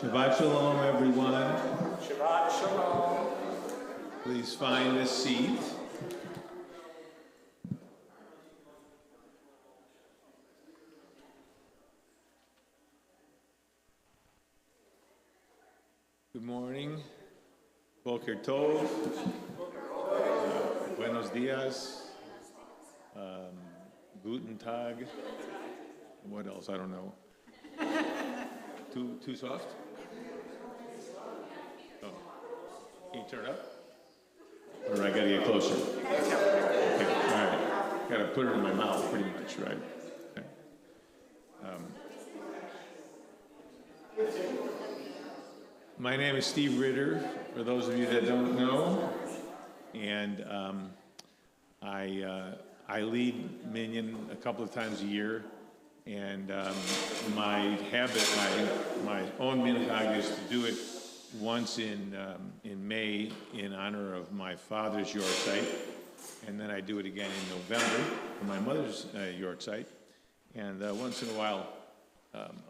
Shabbat Shalom, everyone. Shabbat Shalom. Please find a seat. Good morning. Boker Tov. Buenos dias. Guten Tag. What else? I don't know. Too soft? Oh. Can you turn it up? Or I gotta get closer? Okay, all right. Gotta put it in my mouth pretty much, right? Okay. My name is Steve Ritter, for those of you that don't know. And I lead Minyan a couple of times a year. And my habit, my own minhag is to do it once in May in honor of my father's Yortzeit, and then I do it again in November for my mother's Yortzeit, and once in a while,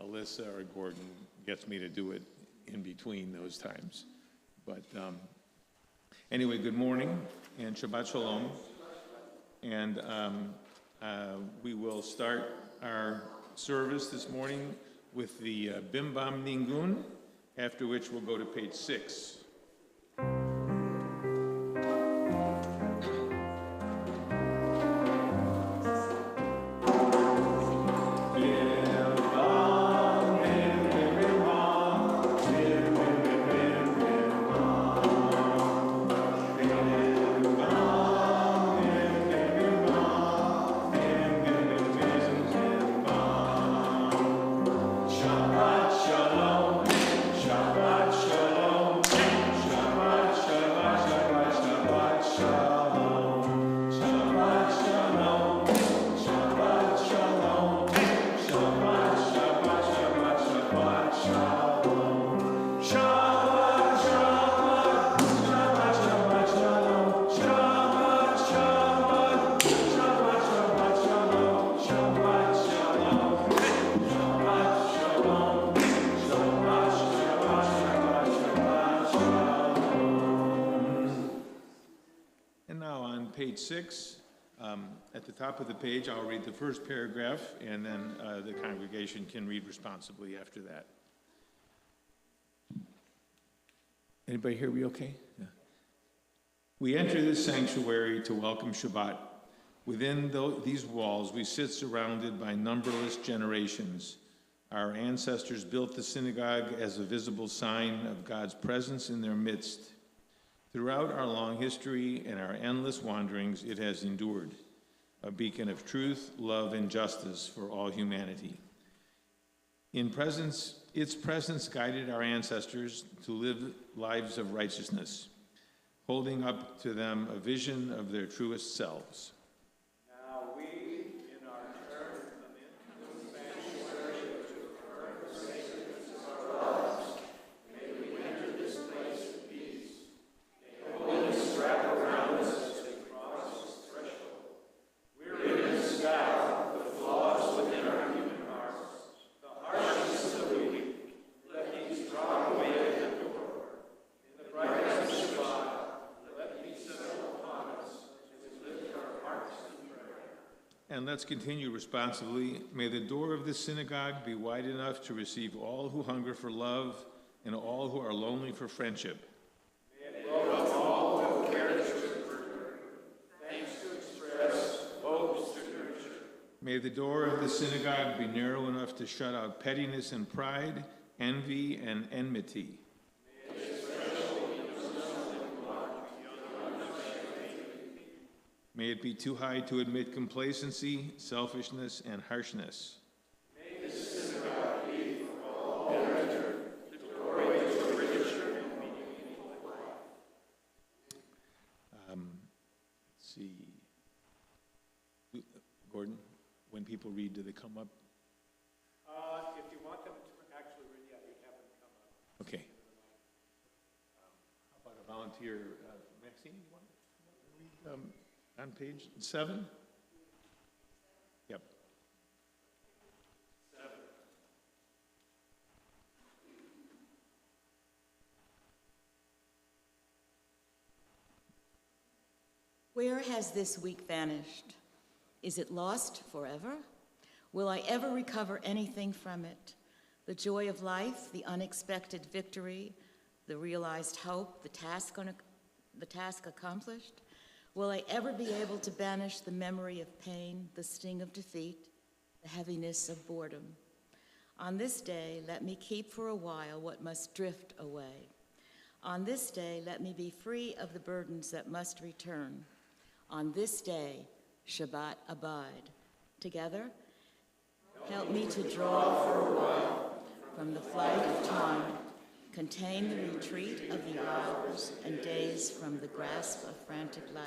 Alyssa or Gordon gets me to do it in between those times. But anyway, good morning and Shabbat Shalom, and we will start our service this morning with the Bim Bam Ningun, after which we'll go to page 6. Page 6, at the top of the page, I'll read the first paragraph, and then the congregation can read responsibly after that. Anybody here, we okay? Yeah. We enter this sanctuary to welcome Shabbat. Within these walls, we sit surrounded by numberless generations. Our ancestors built the synagogue as a visible sign of God's presence in their midst. Throughout our long history and our endless wanderings, it has endured, a beacon of truth, love, and justice for all humanity. Its presence guided our ancestors to live lives of righteousness, holding up to them a vision of their truest selves. Now we, in our turn, come into the sanctuary to affirm the sacredness of our lives. May we enter this place of peace. Holiness wrap around us as we cross this threshold. Weariness scour the flaws within our human hearts, the harshness of the weak. Let these draw away at the door. In the brightness of God, let peace settle upon us as we lift our hearts in prayer. And let's continue responsibly. May the door of this synagogue be wide enough to receive all who hunger for love and all who are lonely for friendship. May it welcome all who have carried to return, thanks to express hopes to nurture. May the door of the synagogue be narrow enough to shut out pettiness and pride, envy and enmity. May it be too high to admit complacency, selfishness, and harshness. May this synagogue be for all who enter, the doorway to a richer and meaningful life. Let's see. Gordon, when people read, do they come up? If you want them to actually read, yeah, you'd have them come up. Okay. How about a volunteer? Maxine, you want to read on page 7? Yep. 7. Where has this week vanished? Is it lost forever? Will I ever recover anything from it? The joy of life, the unexpected victory, the realized hope, the task accomplished? Will I ever be able to banish the memory of pain, the sting of defeat, the heaviness of boredom? On this day, let me keep for a while what must drift away. On this day, let me be free of the burdens that must return. On this day, Shabbat abide. Together, help me to draw for a while from the flight of time, contain the retreat of the hours and days from the grasp of frantic life.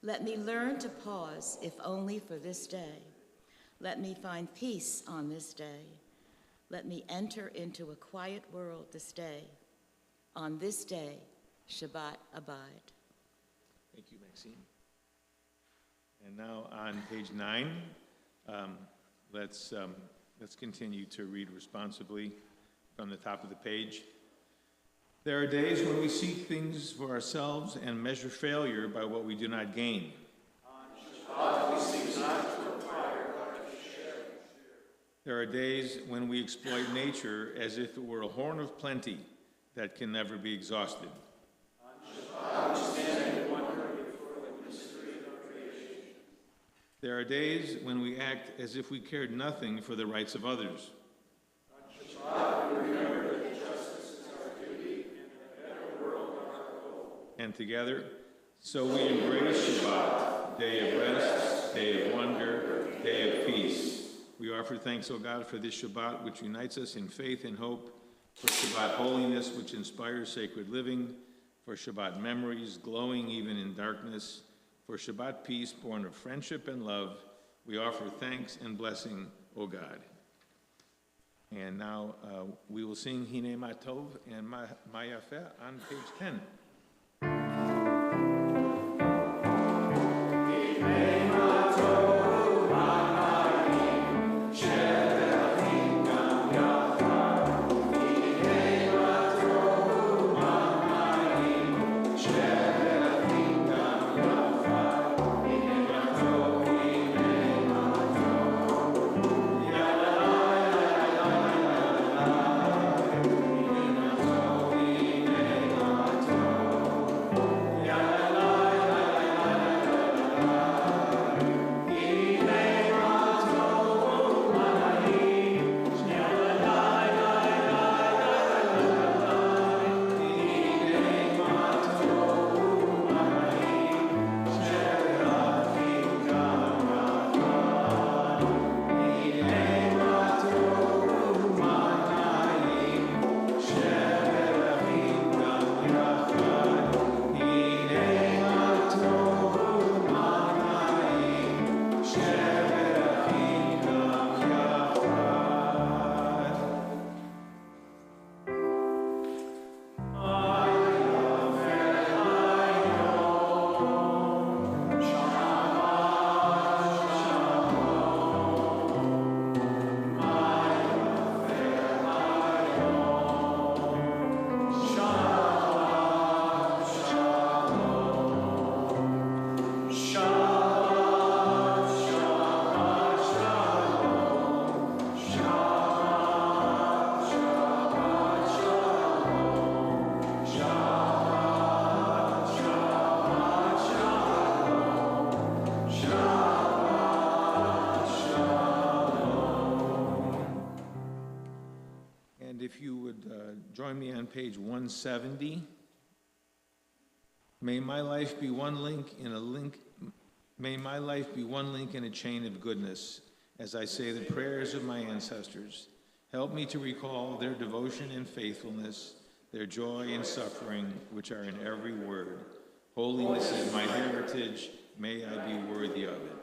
Let me learn to pause, if only for this day. Let me find peace on this day. Let me enter into a quiet world this day. On this day, Shabbat abide. Thank you, Maxine. And now on page 9, let's continue to read responsibly from the top of the page. There are days when we seek things for ourselves and measure failure by what we do not gain. On Shabbat, we seek not to acquire, but to share. There are days when we exploit nature as if it were a horn of plenty that can never be exhausted. On Shabbat, we stand in wonder before the mystery of creation. There are days when we act as if we cared nothing for the rights of others. On Shabbat, we remember that justice is our duty and a better world our goal. And together, so we embrace Shabbat, day of rest, day of wonder, day of peace. We offer thanks, O God, for this Shabbat which unites us in faith and hope, for Shabbat holiness which inspires sacred living, for Shabbat memories glowing even in darkness, for Shabbat peace born of friendship and love. We offer thanks and blessing, O God. And now we will sing Hine Ma Tov and Ma Yafeh on page 10. If you would join me on page 170. May my life be one link in a chain of goodness as I say the prayers of my ancestors. Help me to recall their devotion and faithfulness, their joy and suffering, which are in every word. Holiness is my heritage. May I be worthy of it.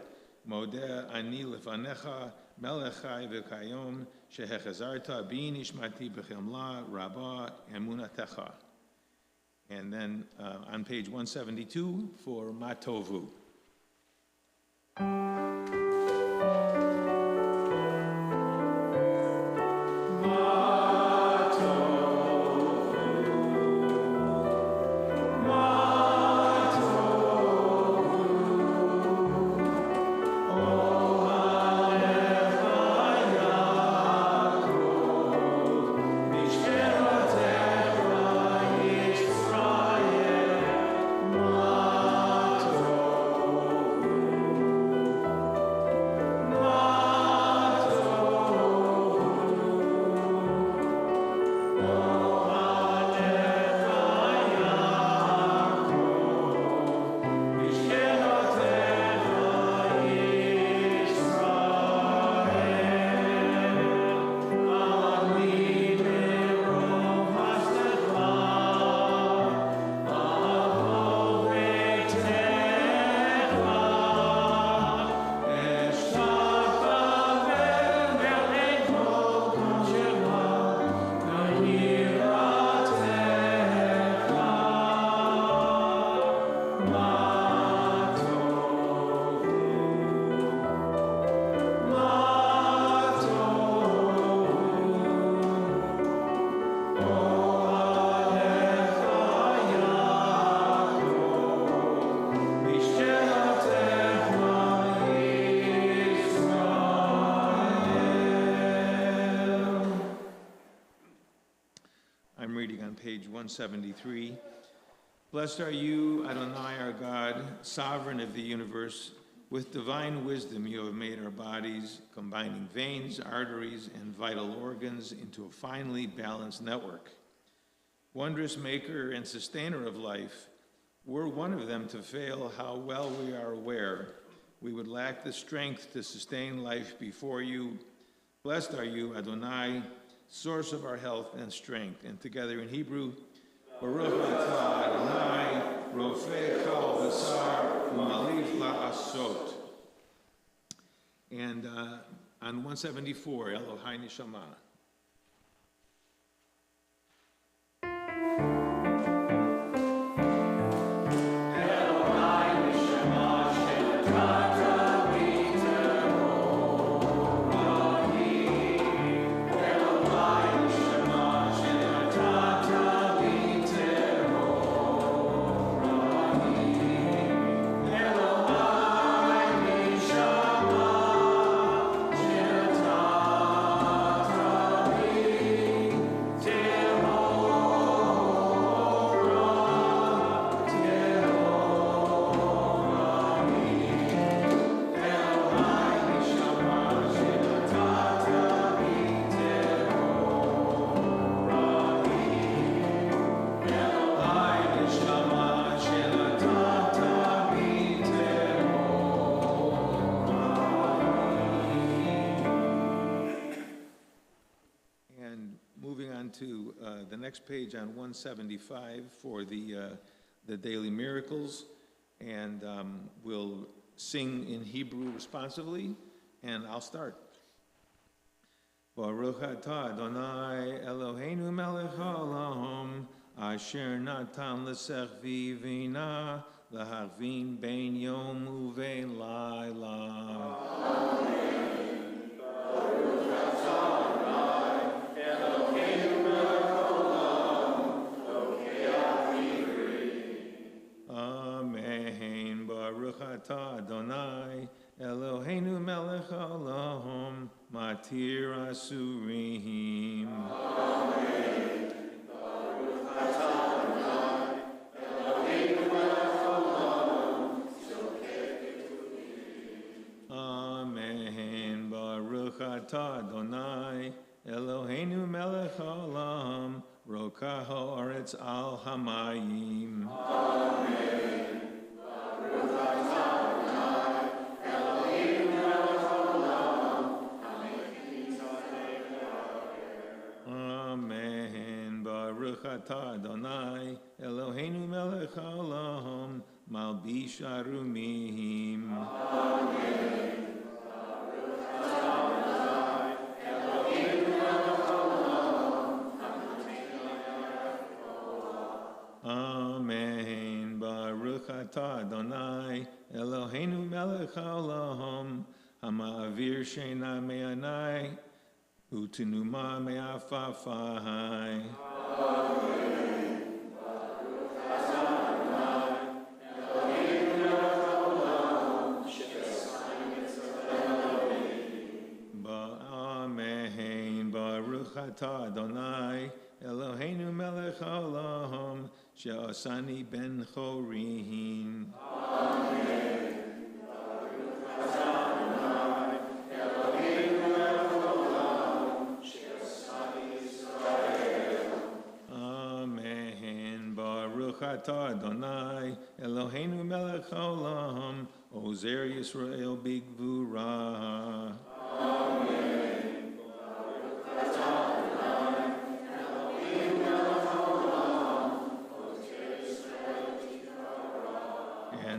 Modeh ani lefanecha melechai v'kayom shehechazarta bi nishmati b'chemla rabba emunatecha. And then on page 172 for Matovu. Matovu, on page 173. Blessed are you, Adonai, our God, sovereign of the universe. With divine wisdom you have made our bodies, combining veins, arteries, and vital organs into a finely balanced network. Wondrous maker and sustainer of life, were one of them to fail, how well we are aware we would lack the strength to sustain life before you. Blessed are you, Adonai, source of our health and strength. And together in Hebrew, Baruch atah Adonai, rofei kol basar, u'maliv la'asot. And on 174, Elohai Neshama. To the next page on 175 for the daily miracles, and we'll sing in Hebrew responsively, and I'll start. Baruch atah Adonai Eloheinu melech haolam asher natan l'sechvi vina lahavin bein yom uvein laila. Atah Adonai Eloheinu melech haolam matir asurim. Amen. Baruch atah Adonai Eloheinu melech haolam zokeh ketuvim. Amen. Baruch atah Adonai Eloheinu melech haolam rokah haaretz al hamayim. Amen. Baruch atah Adonai Eloheinu melech haolam malbish arumim. Amen. Baruch atah Adonai Eloheinu melech haolam. Amen. Baruch atah Adonai Eloheinu melech haolam hama'avir sheina me'anai u'tenuma me'afafai. Baruch atah Adonai Eloheinu melech haolam she'asani ben chorim. Amen. Baruch atah Adonai Eloheinu melech haolam she'asani Yisrael. Amen. Baruch atah Adonai Eloheinu melech haolam ozer Yisrael bigvura.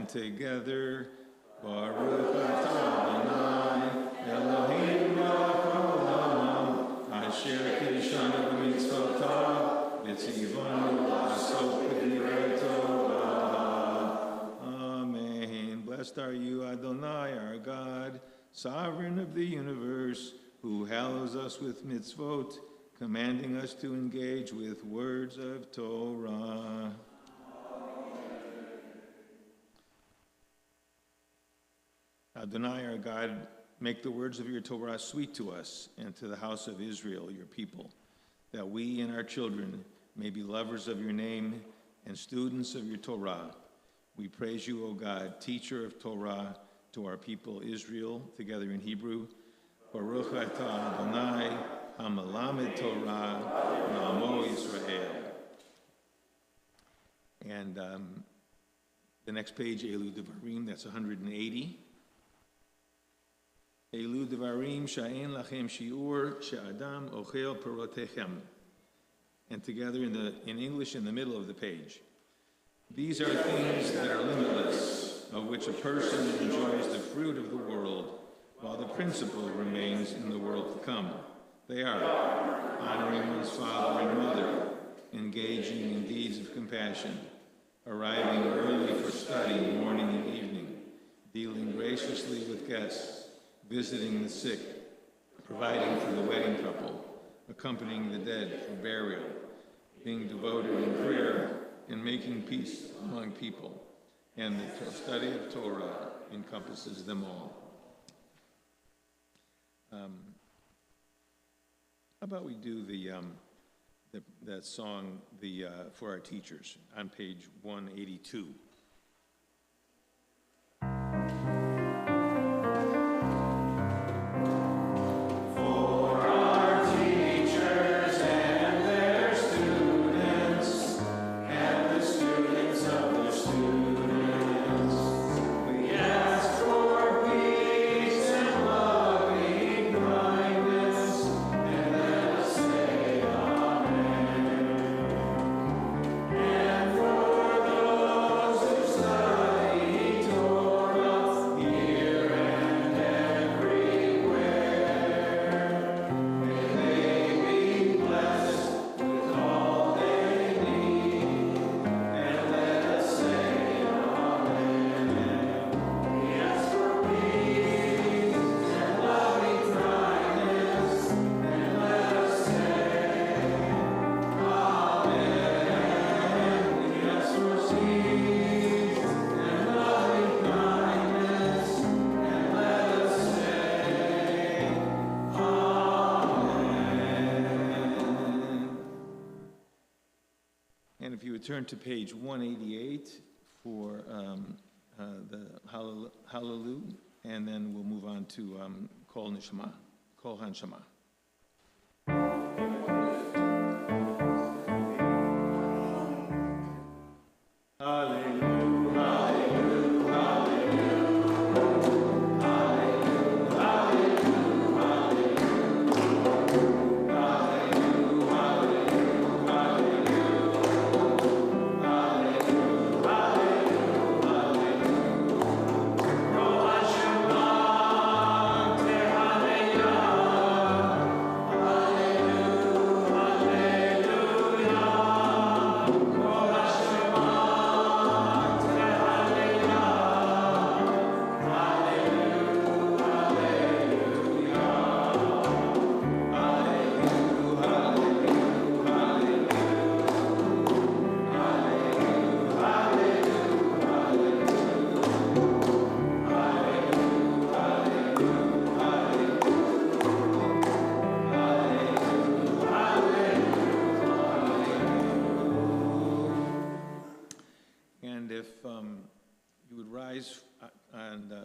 Together, Baruch atah Adonai Eloheinu melech haolam asher kiddushanu b'mitzvotav v'tzivanu la'asot b'divrei Torah. Amen. Blessed are you, Adonai, our God, sovereign of the universe, who hallows us with mitzvot, commanding us to engage with words of Torah. Adonai, our God, make the words of your Torah sweet to us and to the house of Israel, your people, that we and our children may be lovers of your name and students of your Torah. We praise you, O God, teacher of Torah to our people Israel, together in Hebrew. Baruch atah Adonai, hamalamed Torah, na'amo Yisrael. And the next page, Elu Devarim, that's 180. Elu Devarim sha'en lachem shi'ur she'adam ochel perotechem. And together in English in the middle of the page. These are things that are limitless, of which a person enjoys the fruit of the world, while the principle remains in the world to come. They are honoring one's father and mother, engaging in deeds of compassion, arriving early for study morning and evening, dealing graciously with guests, visiting the sick, providing for the wedding couple, accompanying the dead for burial, being devoted in prayer, and making peace among people. And the study of Torah encompasses them all. How about we do that song for our teachers on page 182. And if you would turn to page 188 for the Hallelujah, and then we'll move on to Kol Neshama, Kol Hanshama.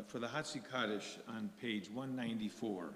For the Hatzi Kaddish on page 194.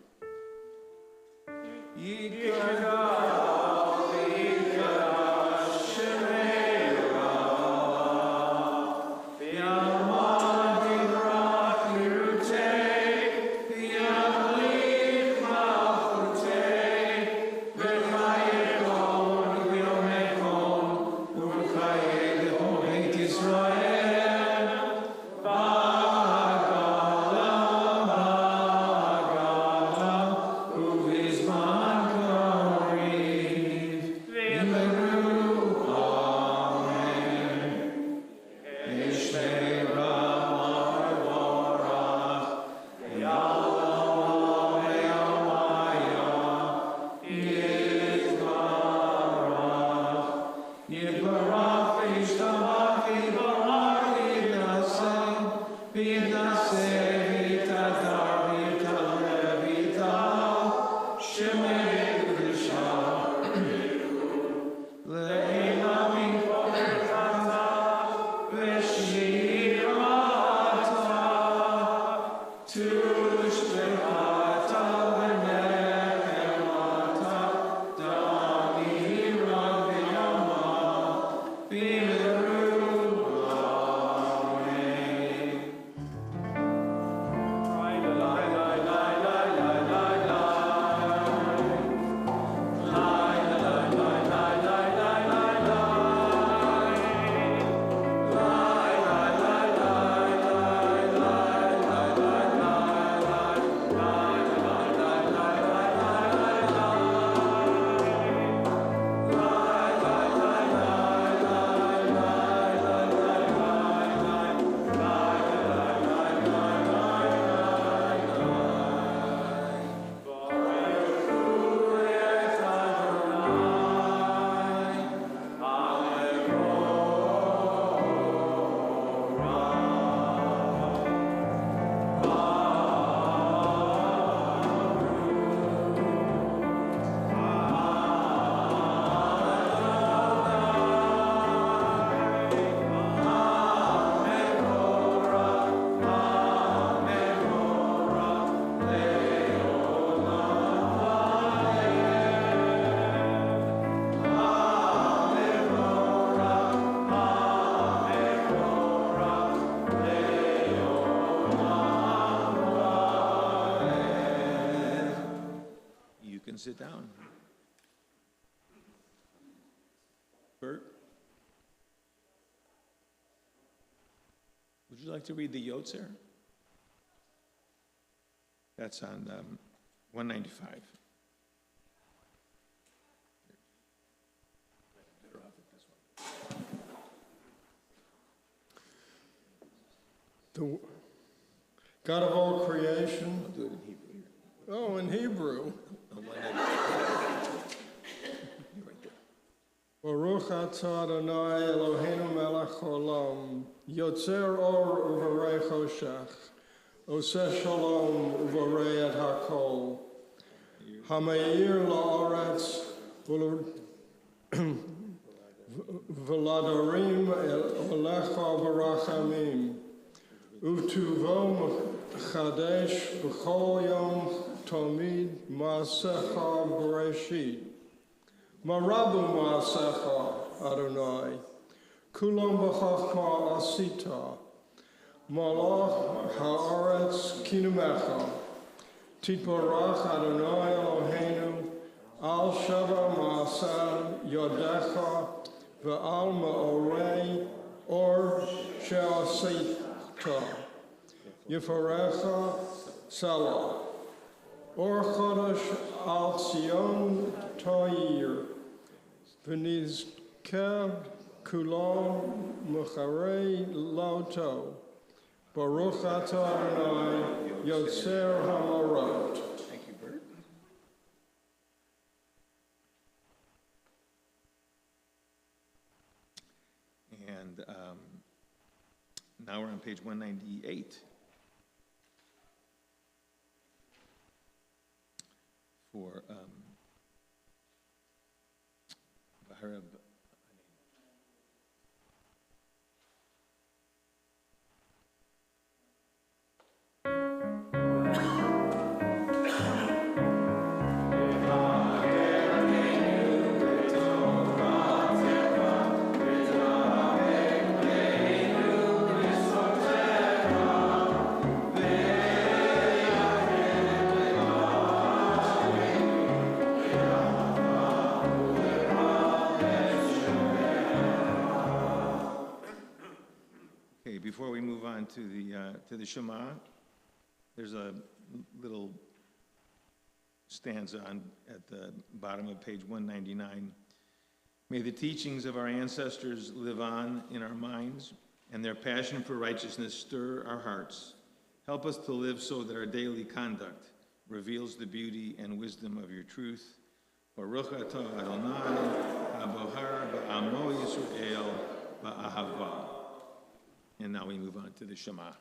Let sit down. Bert? Would you like to read the Yotzer? That's on 195. The God of all creation. I'll do it in Hebrew here. Oh, in Hebrew. On 195. You're right there. Baruch atah Adonai Eloheinu melech haolam, yotzer or uvarei choshech, oseh shalom uvarei et hakol, hameir la'aretz v'ladarim elecha v'rachamim, utuvo chadesh b'chol yom tamid ma'asecha b'reshit. Marabu ma'asecha, Adonai, kulam b'chachma asita, malach ha'aretz kinumecha, titbarach Adonai Eloheinu, al sheva ma'aseh yodecha, ve'al ma'orei or she'asita, yifarecha selah, or chodesh al Zion ta'ir, v'nizkeh kulam m'charei lauto, Baruch atah Adonai yotzer ha'marot. Thank you, Bert. And now we're on page 198. For Baharab. Before we move on to the Shema, there's a little stanza at the bottom of page 199. May the teachings of our ancestors live on in our minds, and their passion for righteousness stir our hearts. Help us to live so that our daily conduct reveals the beauty and wisdom of your truth. Baruch atah Adonai, habohar ba'amo Yisrael ba'ahava. And now we move on to the Shema.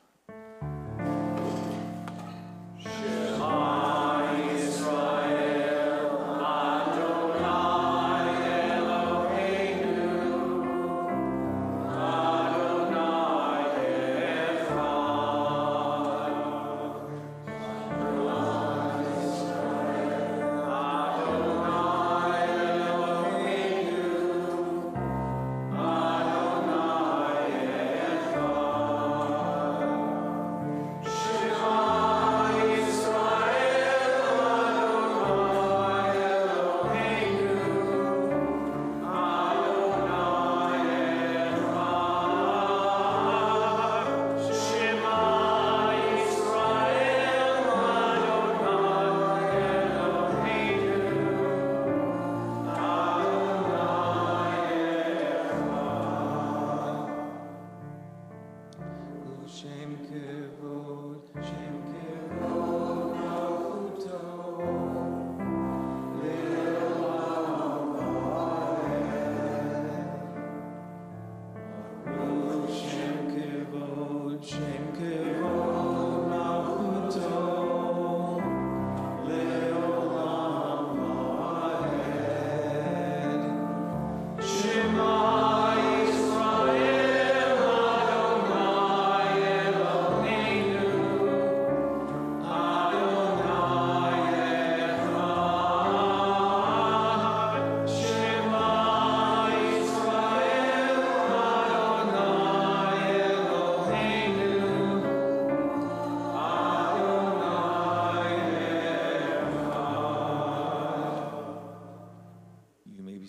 Shema Yisrael, Adonai Eloheinu, Adonai Echad. Shema Yisrael, Adonai Eloheinu, Adonai Echad.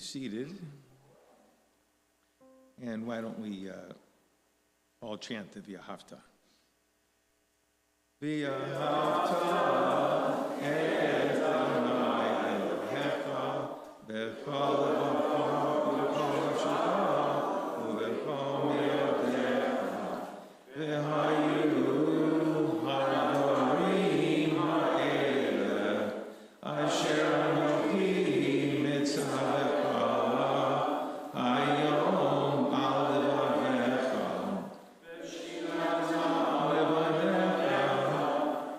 seated. And why don't we all chant the V'ahavta. V'ahavta et Adonai Elohecha b'chol levavecha u'b'chol nafshecha u'b'chol me'odecha v'hayu ha'advarim ha'eleh asher Anochi mitzavecha hayom al levavecha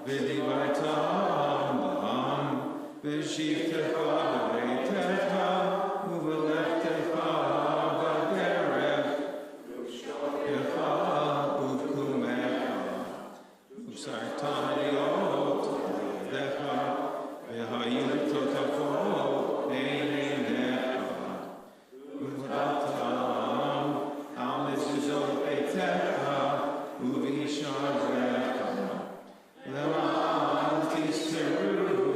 v'divartam b'ham v'shivtecha v'reitecha u'v'lechtecha b'derech v'shkecha u'v'kumecha u'sartam liot v'decha v'hayu totafo b'neinecha u'v'ratam al mezuzot beitecha u'v'isharecha Leman tisteru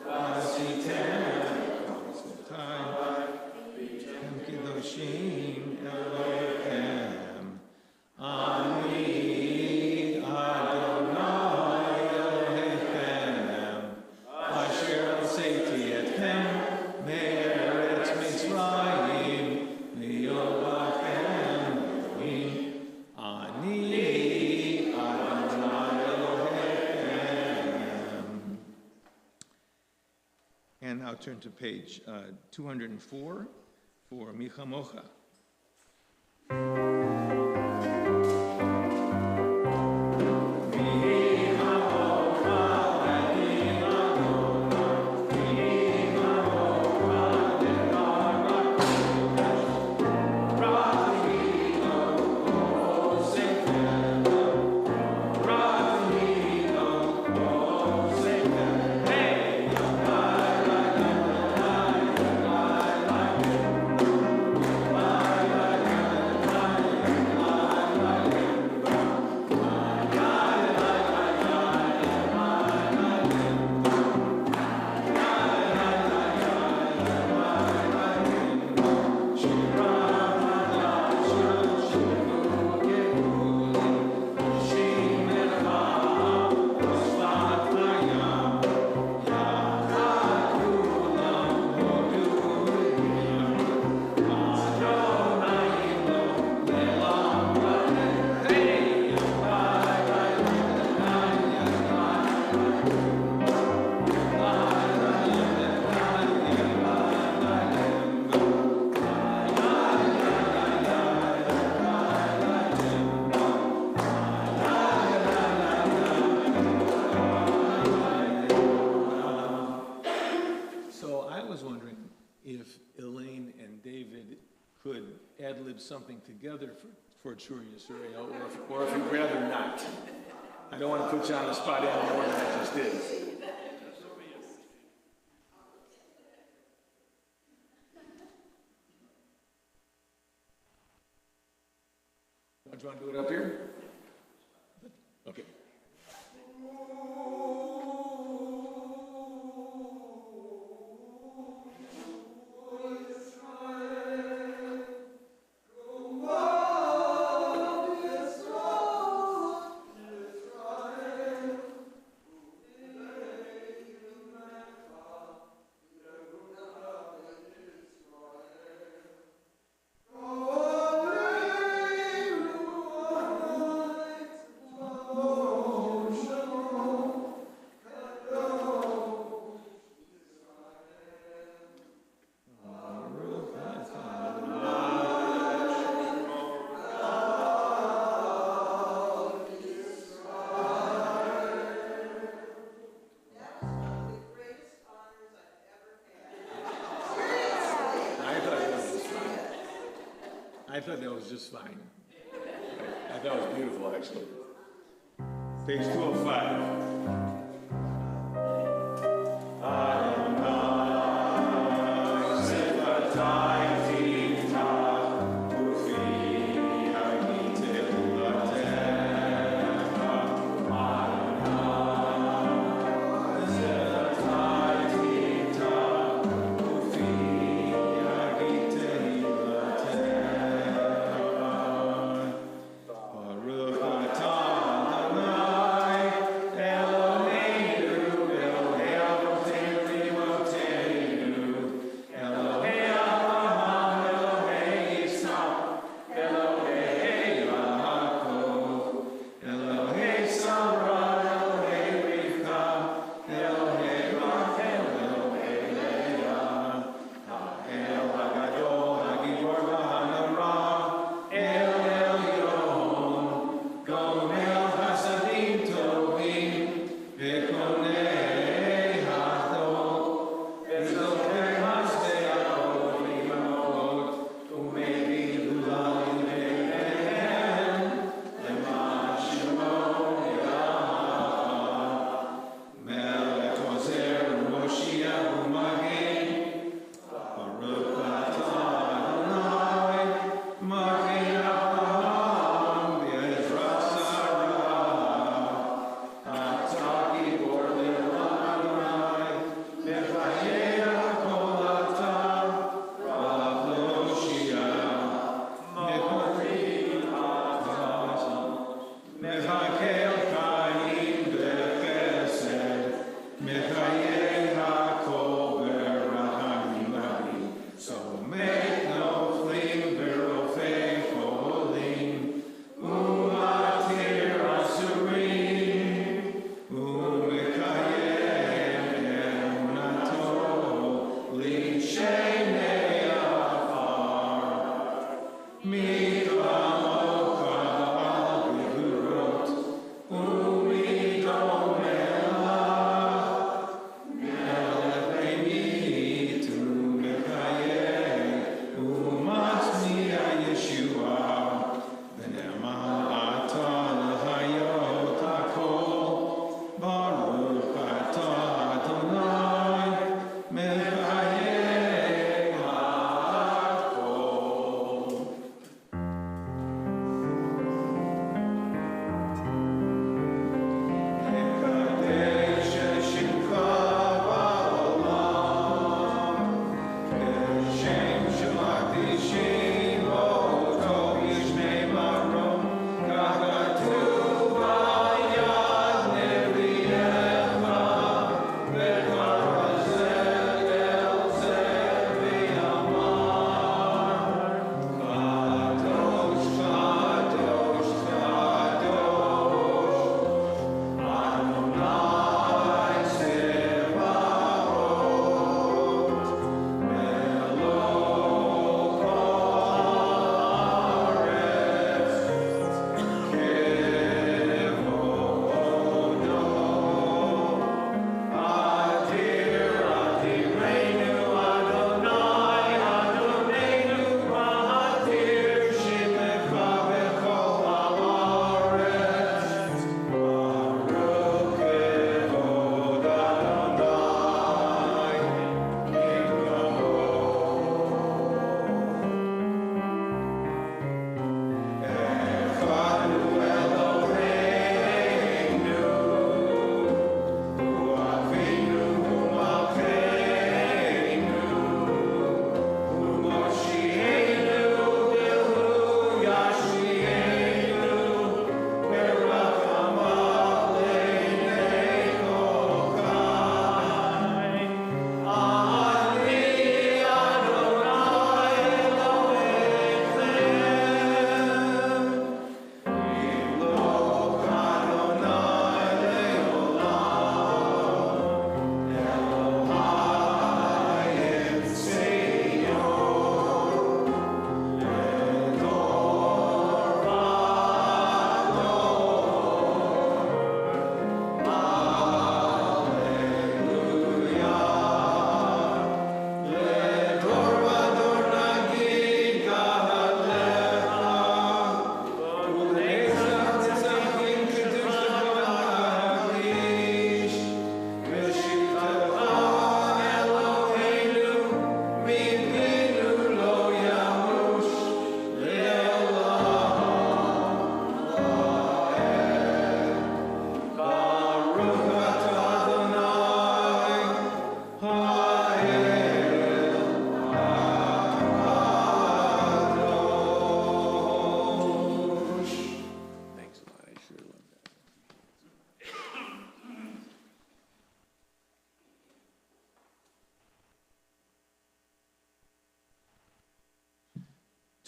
asitem Hem kedoshim Elohim Ani Adonai Elohim Asher alseiti etchem me'eretz Mitzrayim li'olachem Elohim Ani Adonai Elohim. And now turn to page 204 for Michamocha. Ad-lib something together for Chur Yisrael, or if you'd rather not. I don't want to put you on the spot any more than I just did. Do you want to do it up here? Okay. I thought that was just fine. I thought it was beautiful, actually. Page 205.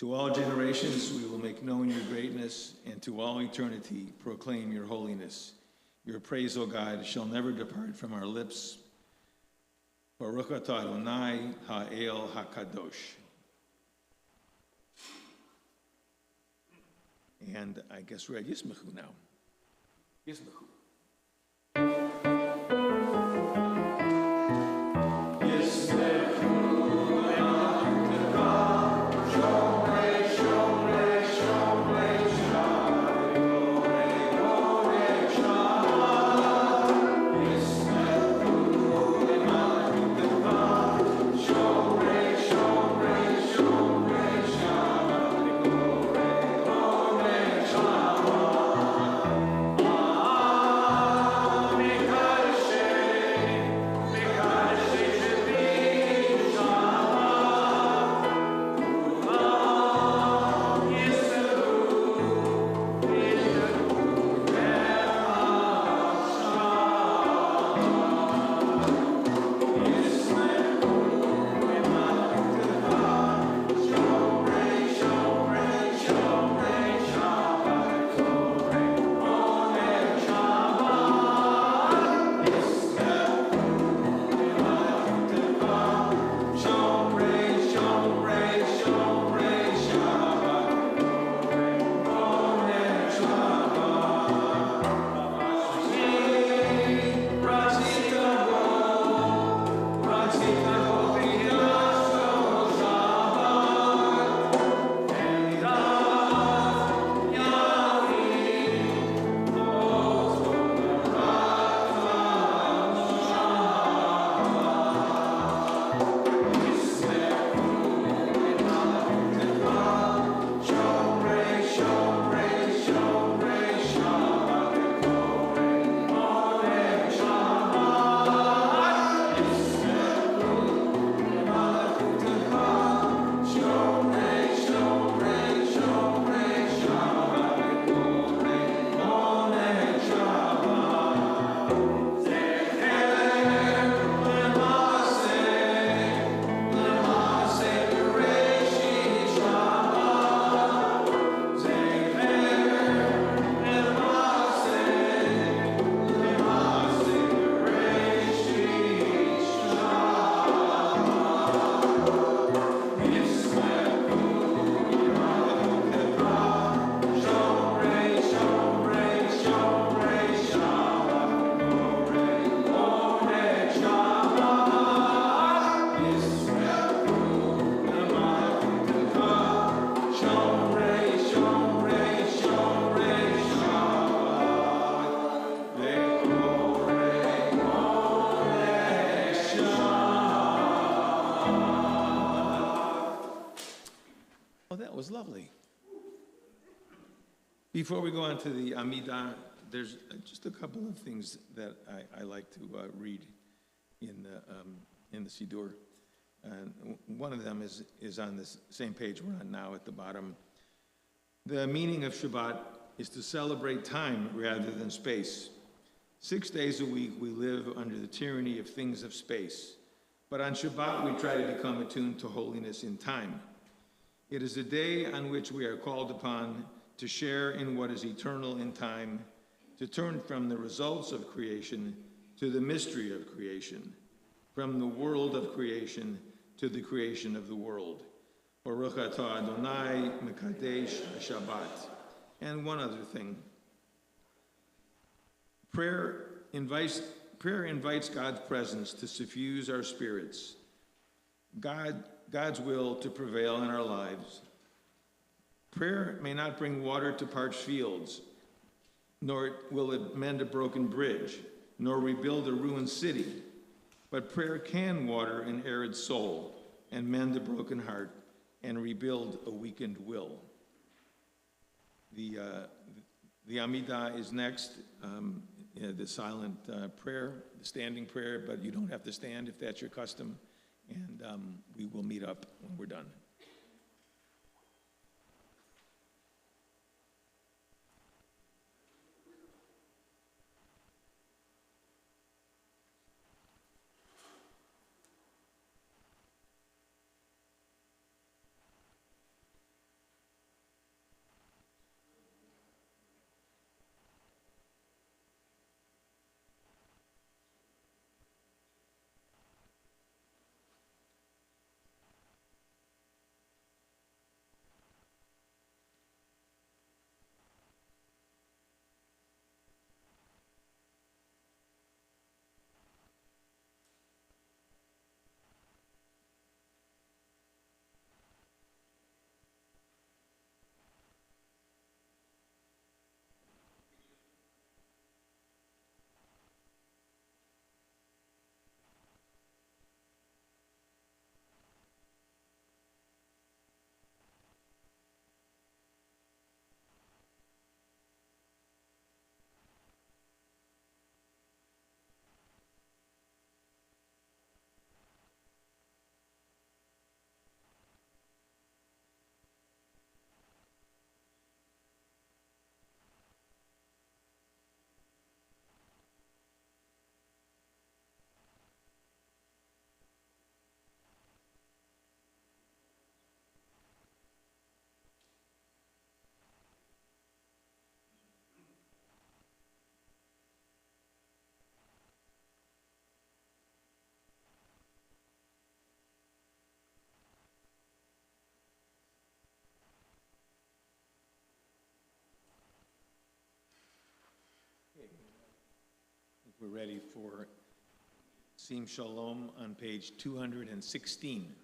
To all generations we will make known your greatness, and to all eternity proclaim your holiness. Your praise, O God, shall never depart from our lips. Baruch atah Adonai ha'el hakadosh. And I guess we're at Yismachu now. Yismachu. Was lovely. Before we go on to the Amidah, there's just a couple of things that I like to read in the Siddur. And one of them is on this same page we're on now at the bottom. The meaning of Shabbat is to celebrate time rather than space. 6 days a week we live under the tyranny of things of space. But on Shabbat we try to become attuned to holiness in time. It is a day on which we are called upon to share in what is eternal in time, to turn from the results of creation to the mystery of creation, from the world of creation to the creation of the world. Baruch atah Adonai mekadesh Shabbat. And one other thing. Prayer invites God's presence to suffuse our spirits. God's will to prevail in our lives. Prayer may not bring water to parched fields, nor will it mend a broken bridge, nor rebuild a ruined city. But prayer can water an arid soul and mend a broken heart and rebuild a weakened will. The Amidah is next, the silent prayer, the standing prayer, but you don't have to stand if that's your custom. And we will meet up when we're done. We're ready for Sim Shalom on page 216.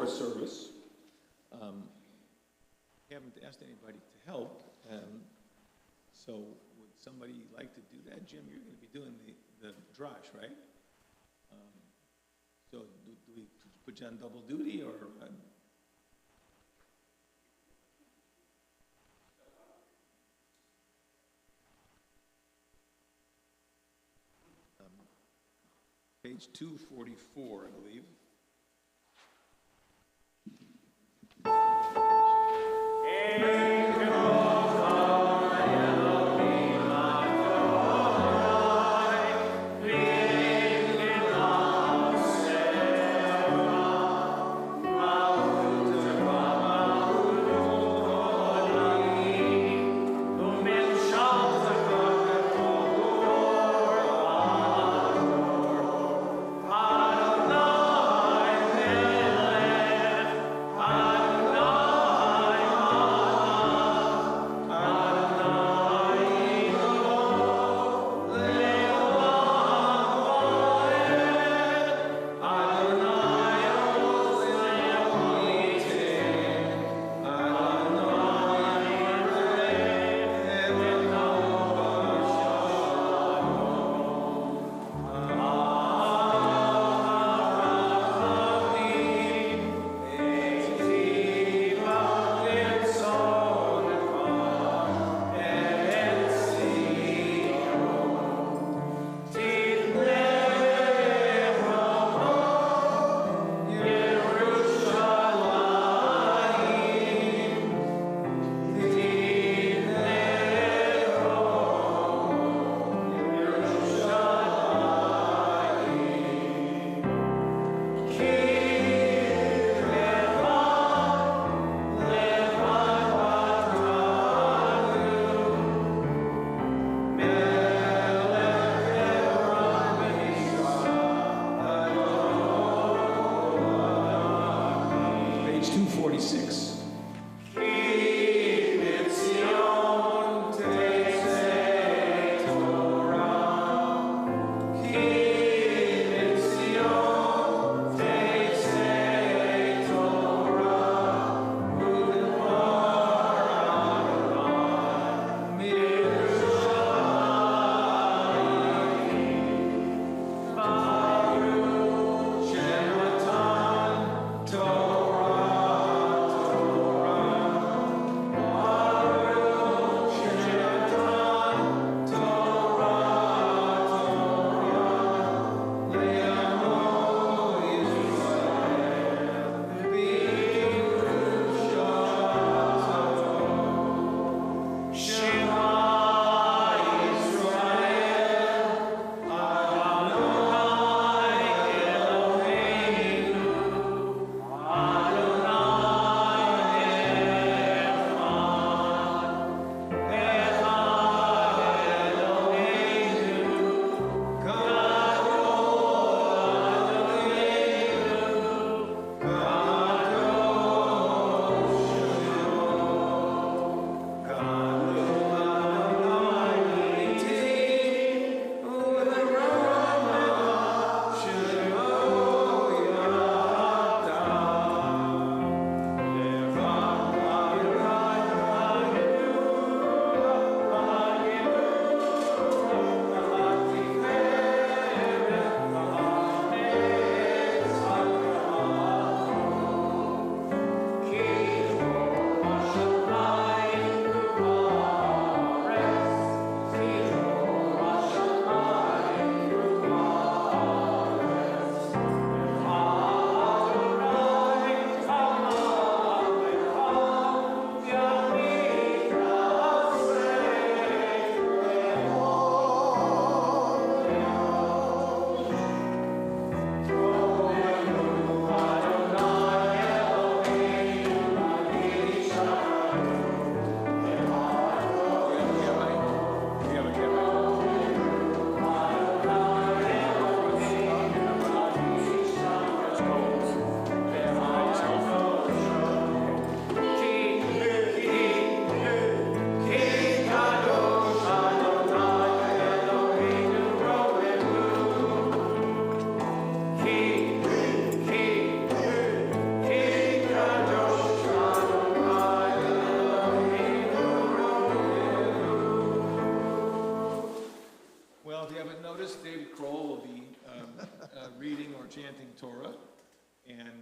Service. Haven't asked anybody to help, so would somebody like to do that? Jim, you're going to be doing the drash, right? So do we put you on double duty, or? Page 244, I believe.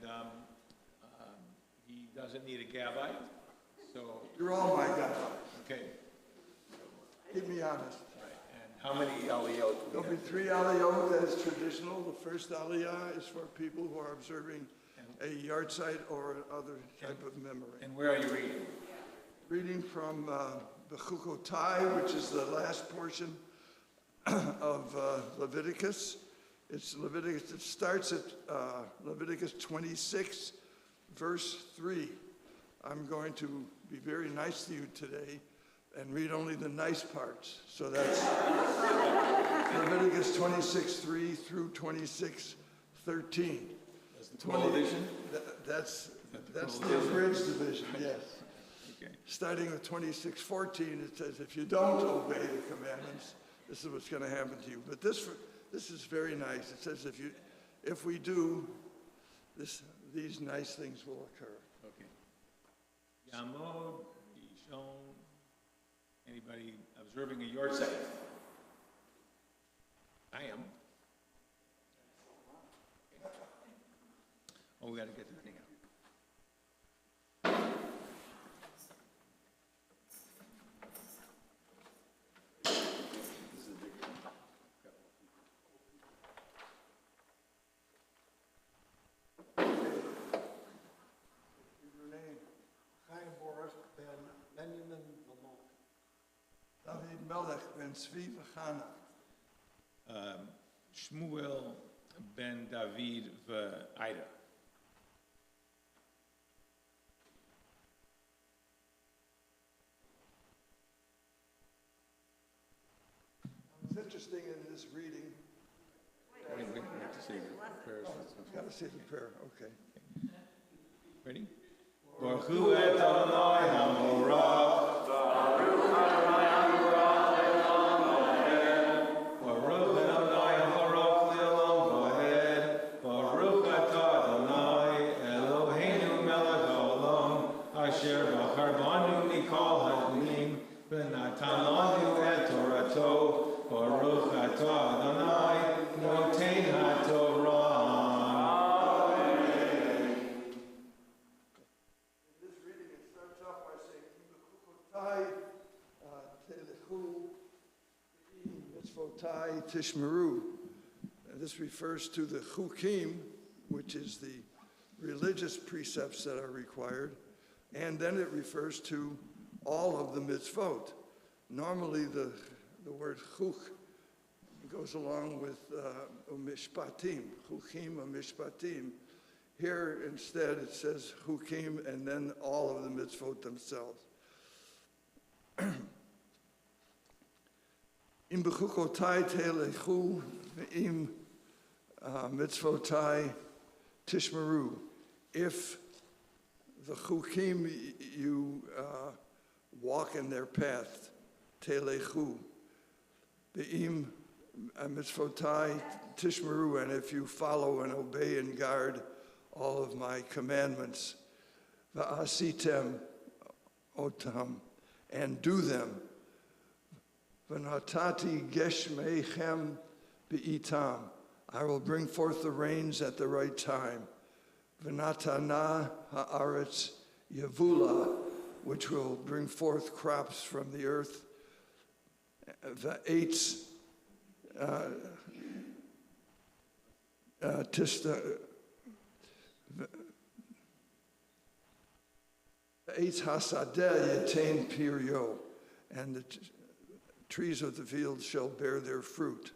and he doesn't need a gabbai, so, You're all my guys. okay. Keep me honest. Right. And how many aliyot? There'll be 3 aliyot as traditional. The first aliyah is for people who are observing a yard site or other type of memory. And where are you reading? Reading from Bechukotai, which is the last portion of Leviticus. It's Leviticus. It starts at Leviticus 26, verse 3. I'm going to be very nice to you today and read only the nice parts. So that's Leviticus 26:3 through 26:13. That's the coalition? That's the abridged division, yes. Okay. Starting with 26:14, it says, if you don't obey the commandments, this is what's going to happen to you. But this is very nice. It says, if we do, these nice things will occur. Okay. Yamod, Yishon, anybody observing a yard site? I am. Oh, we gotta get the thing out. Your name? Chaim Boris ben Benjamin Lamont. David Melech ben Tzvi v'Chana. Shmuel ben David v'Ida. It's interesting in this reading, Wait, we have to say the prayers. got to say the prayer, okay. Ready? Baruch hu et Adonai HaMorach. Baruch Adonai HaMorach le'olam va'ed. Baruch Adonai HaMorach le'olam va'ed. Baruch atah Adonai Eloheinu melech haolam asher bachar banu mikol ha'omim v'natan lanu et Torato. Baruch atah Adonai noten ha'torah. This reading, it starts off by saying, Telechu, Mitzvotai, Tishmeru. And this refers to the Chukim, which is the religious precepts that are required, and then it refers to all of the mitzvot. Normally, the word chuk goes along with mishpatim, chukim mishpatim. Here, instead, it says chukim and then all of the mitzvot themselves. Im bechukotai telechu, im mitzvotai tishmeru. If the chukim, you walk in their path, telechu. Be'im mitzvotai tishmeru, and if you follow and obey and guard all of my commandments, va'asitem otam, and do them, v'natati geshmeichem be'itam, I will bring forth the rains at the right time, v'natana ha'aretz yevula, which will bring forth crops from the earth, va'etz Eitz hasadeh yetain piryo, and the trees of the field shall bear their fruit.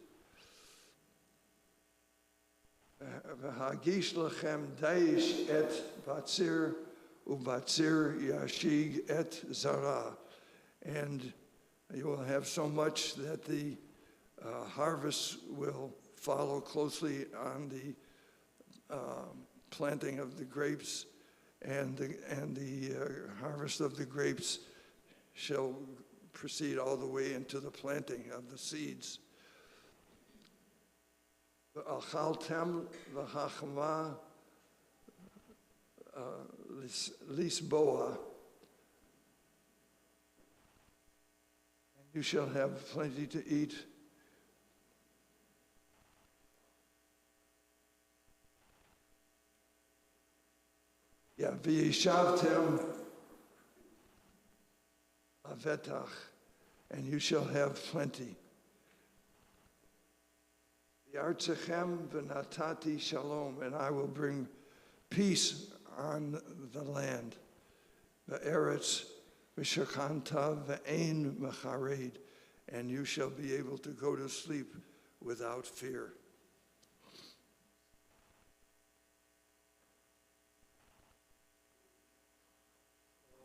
V'hagish lechem daish et batzir ubatzir yashig et zara, and you will have so much that the harvest will follow closely on the planting of the grapes, and the harvest of the grapes shall proceed all the way into the planting of the seeds. V'achaltem v'chachma lisboa, you shall have plenty to eat. Yeah, v'yishavtem avetach, and you shall have plenty. V'artzechem v'natati shalom, and I will bring peace on the land. V'eretz v'shakanta v'ein mechared, and you shall be able to go to sleep without fear.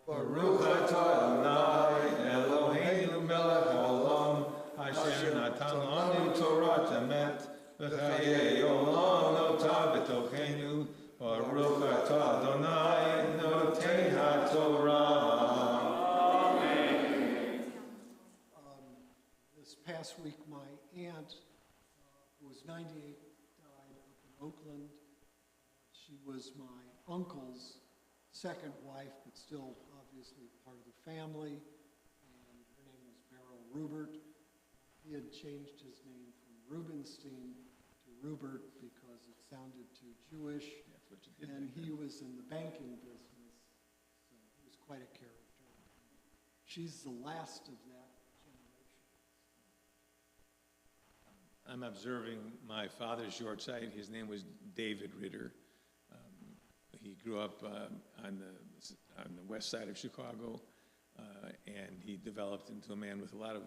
Baruch atah Adonai Eloheinu melech haolam asher natan lanu Torah emet v'chayei olam notah b'tochenu. Baruch atah Adonai noten haTorah. This past week, my aunt, who was 98, died up in Oakland. She was my uncle's second wife, but still obviously part of the family. And her name was Beryl Rubert. He had changed his name from Rubenstein to Rubert because it sounded too Jewish. That's what you did. And he was in the banking business, so he was quite a character. She's the last of that generation. I'm observing my father's short sight. His name was David Ritter. He grew up on the west side of Chicago, and he developed into a man with a lot of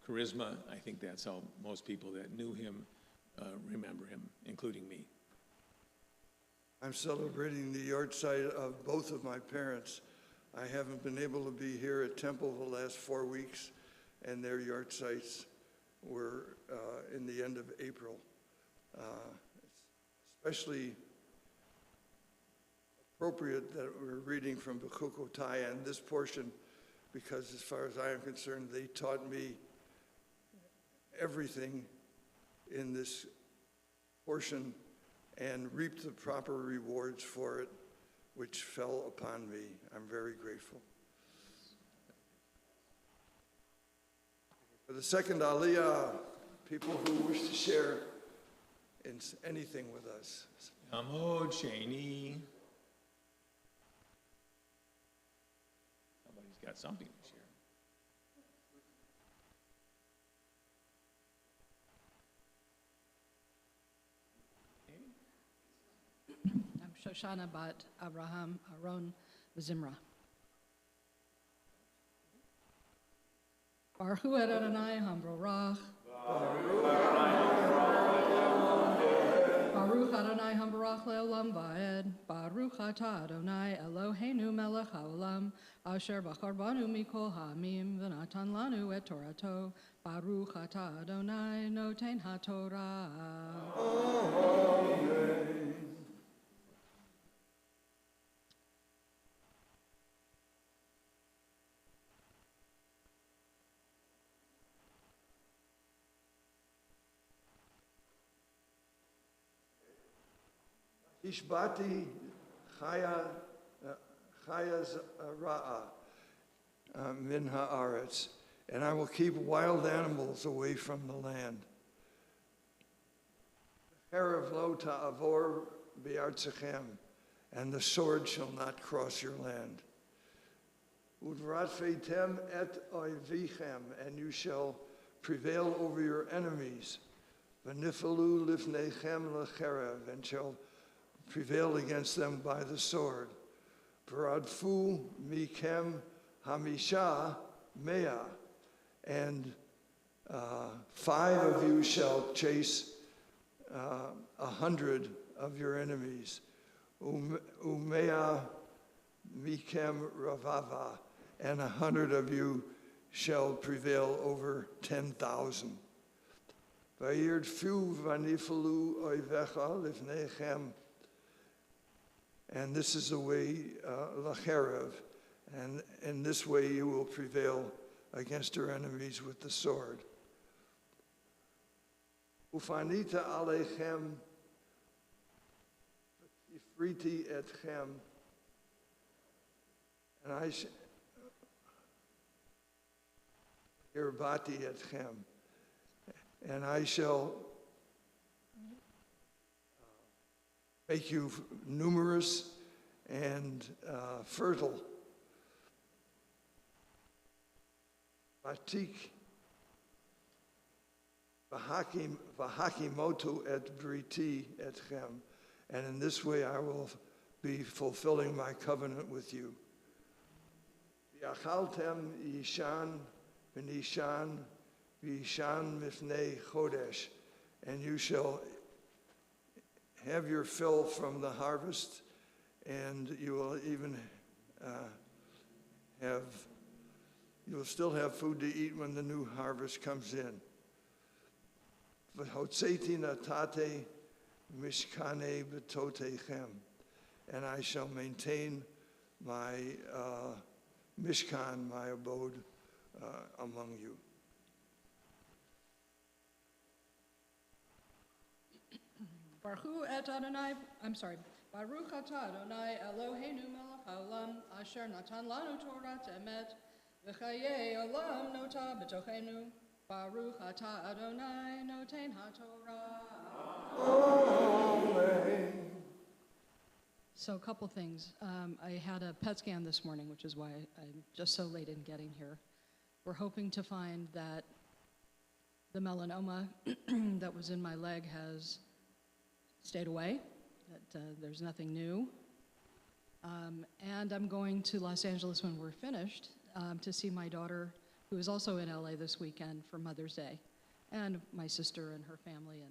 charisma. I think that's how most people that knew him remember him, including me. I'm celebrating the yahrzeit of both of my parents. I haven't been able to be here at Temple the last 4 weeks, and their yahrzeits were in the end of April. Especially appropriate that we're reading from Bechukotai and this portion, because as far as I am concerned, they taught me everything in this portion and reaped the proper rewards for it, which fell upon me. I'm very grateful. For the second Aliyah, people who wish to share in anything with us. Amod Sheni. Somebody's got something to share. I'm Shoshana Bat Abraham Aron Zimra. Baruch Adonai Hambrorach. Baruch Adonai Hambrorach Leolam Vaed. Baruch Atah Adonai Eloheinu Melech Haolam Asher Bachar Banu Mikol Hamim V'natan Lanu Et Torato. Baruch Atah Adonai Noten HaTorah. Ishbati Chayaz Ra'a Min Haaretz, and I will keep wild animals away from the land. Herav lo ta'avor bi'artzechem, and the sword shall not cross your land. Udratfeitem et oivichem, and you shall prevail over your enemies. V'nifalu lifnechem lecherev, and shall prevail against them by the sword. Paradfu mikem hamisha mea, and 5 of you shall chase 100 of your enemies. Umea mikem ravava, and 100 of you shall prevail over 10,000. Vayirtfu vanifalu oivecha lifnechem, and this is the way, lacherev, and in this way you will prevail against your enemies with the sword. Ufanita alechem, ifriti etchem, and I irbati etchem, and I shall make you numerous, and fertile. Vatik v'hakimotu et briti etchem, and in this way I will be fulfilling my covenant with you. V'achaltem yishan v'nishan v'yishan mifnei chodesh, and you shall have your fill from the harvest, and you will even you will still have food to eat when the new harvest comes in. V'hotzeti natate mishkane b'totechem, and I shall maintain my mishkan, my abode, among you. Baruch atah Adonai Eloheinu melech haolam asher natan lanu Torat emet v'chayei olam nota b'tochenu. Baruch atah Adonai noten haTorah. Amen. So a couple things. I had a PET scan this morning, which is why I'm just so late in getting here. We're hoping to find that the melanoma that was in my leg has stayed away, that there's nothing new. And I'm going to Los Angeles when we're finished to see my daughter, who is also in LA this weekend for Mother's Day, and my sister and her family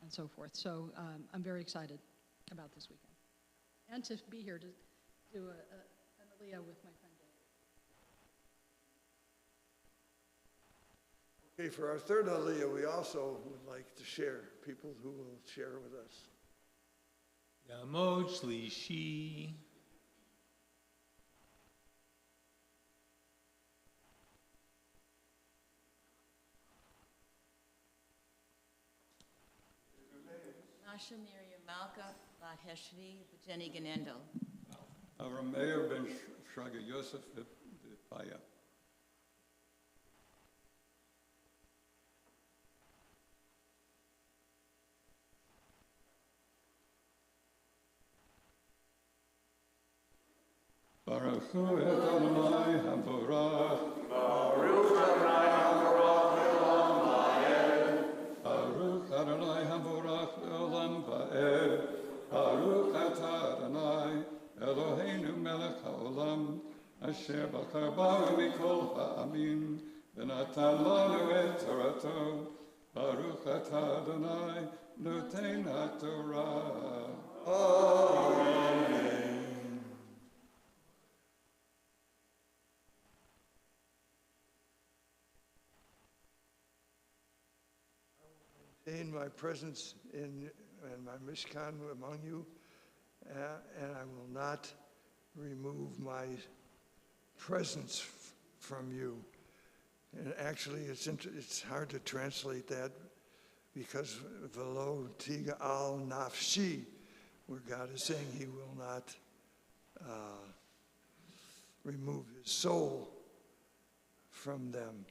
and so forth. So I'm very excited about this weekend. And to be here to do an aliyah with my friend Dave. Okay, for our third aliyah, we also would like to share, people who will share with us. Yamod Shlishi. Masha Miriam Malka, Bat Heshvi, Jenny Ganendo. Arameir ben Shraga Yosef Baya. Baruch Hu et Adonai HaBorach. Baruch Adonai HaBorach Le'olam Va'ed. Baruch Adonai HaBorach Le'olam Va'ed. Baruch atah Adonai Eloheinu melech haolam asher bachar banu mikol ha'amin v'natan lanu et Torato. Baruch atah Adonai noten haTorah. Amen. Maintain my presence in my Mishkan among you, and I will not remove my presence from you. And actually, it's hard to translate that because velo tiga al nafshi, where God is saying He will not remove His soul from them.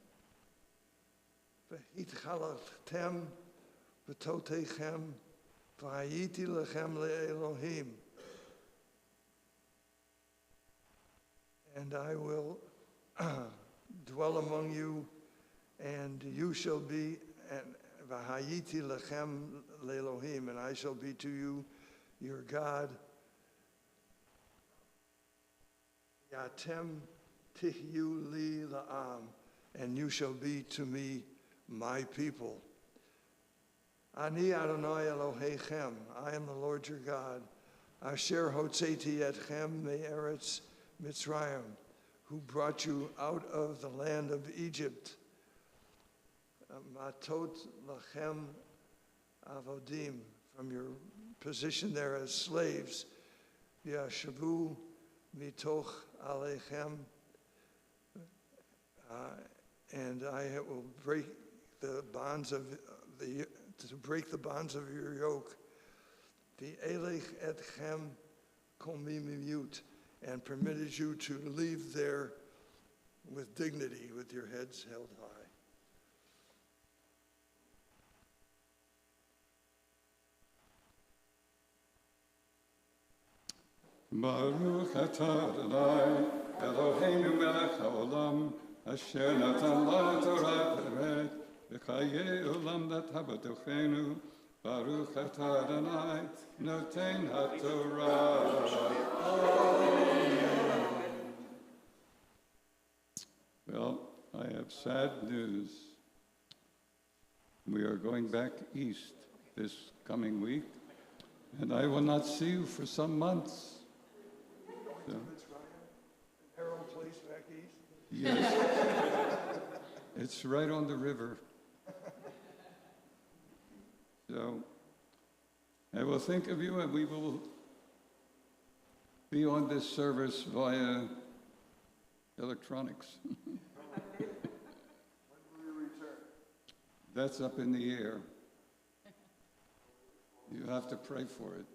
V'hitchalachtem v'totechem v'hayiti lechem le'Elohim. And I will dwell among you, and you shall be, and v'hayiti lechem le'Elohim, and I shall be to you your God. Yatem tihyu li la'am, and you shall be to me my people. Ani Adonai Elohechem, I am the Lord your God. Asher hotzeti etchem me'eretz Mitzrayim, who brought you out of the land of Egypt. Matot lachem avodim, from your position there as slaves. Yashavu mitoch alechem, and I will break the bonds of to break the bonds of your yoke. The elech etchem komimimut, and permitted you to leave there with dignity, with your heads held high. Baruch atah Adonai, Eloheinu melech haolam, asher natan lanu Torah v'emet, v'chayei olam nata b'tochenu. Baruch atah Adonai, noten haTorah. Well, I have sad news. We are going back east this coming week, and I will not see you for some months. So, Harold Place back east? yes, it's right on the river. So I will think of you, and we will be on this service via electronics. When will you return? That's up in the air. You have to pray for it.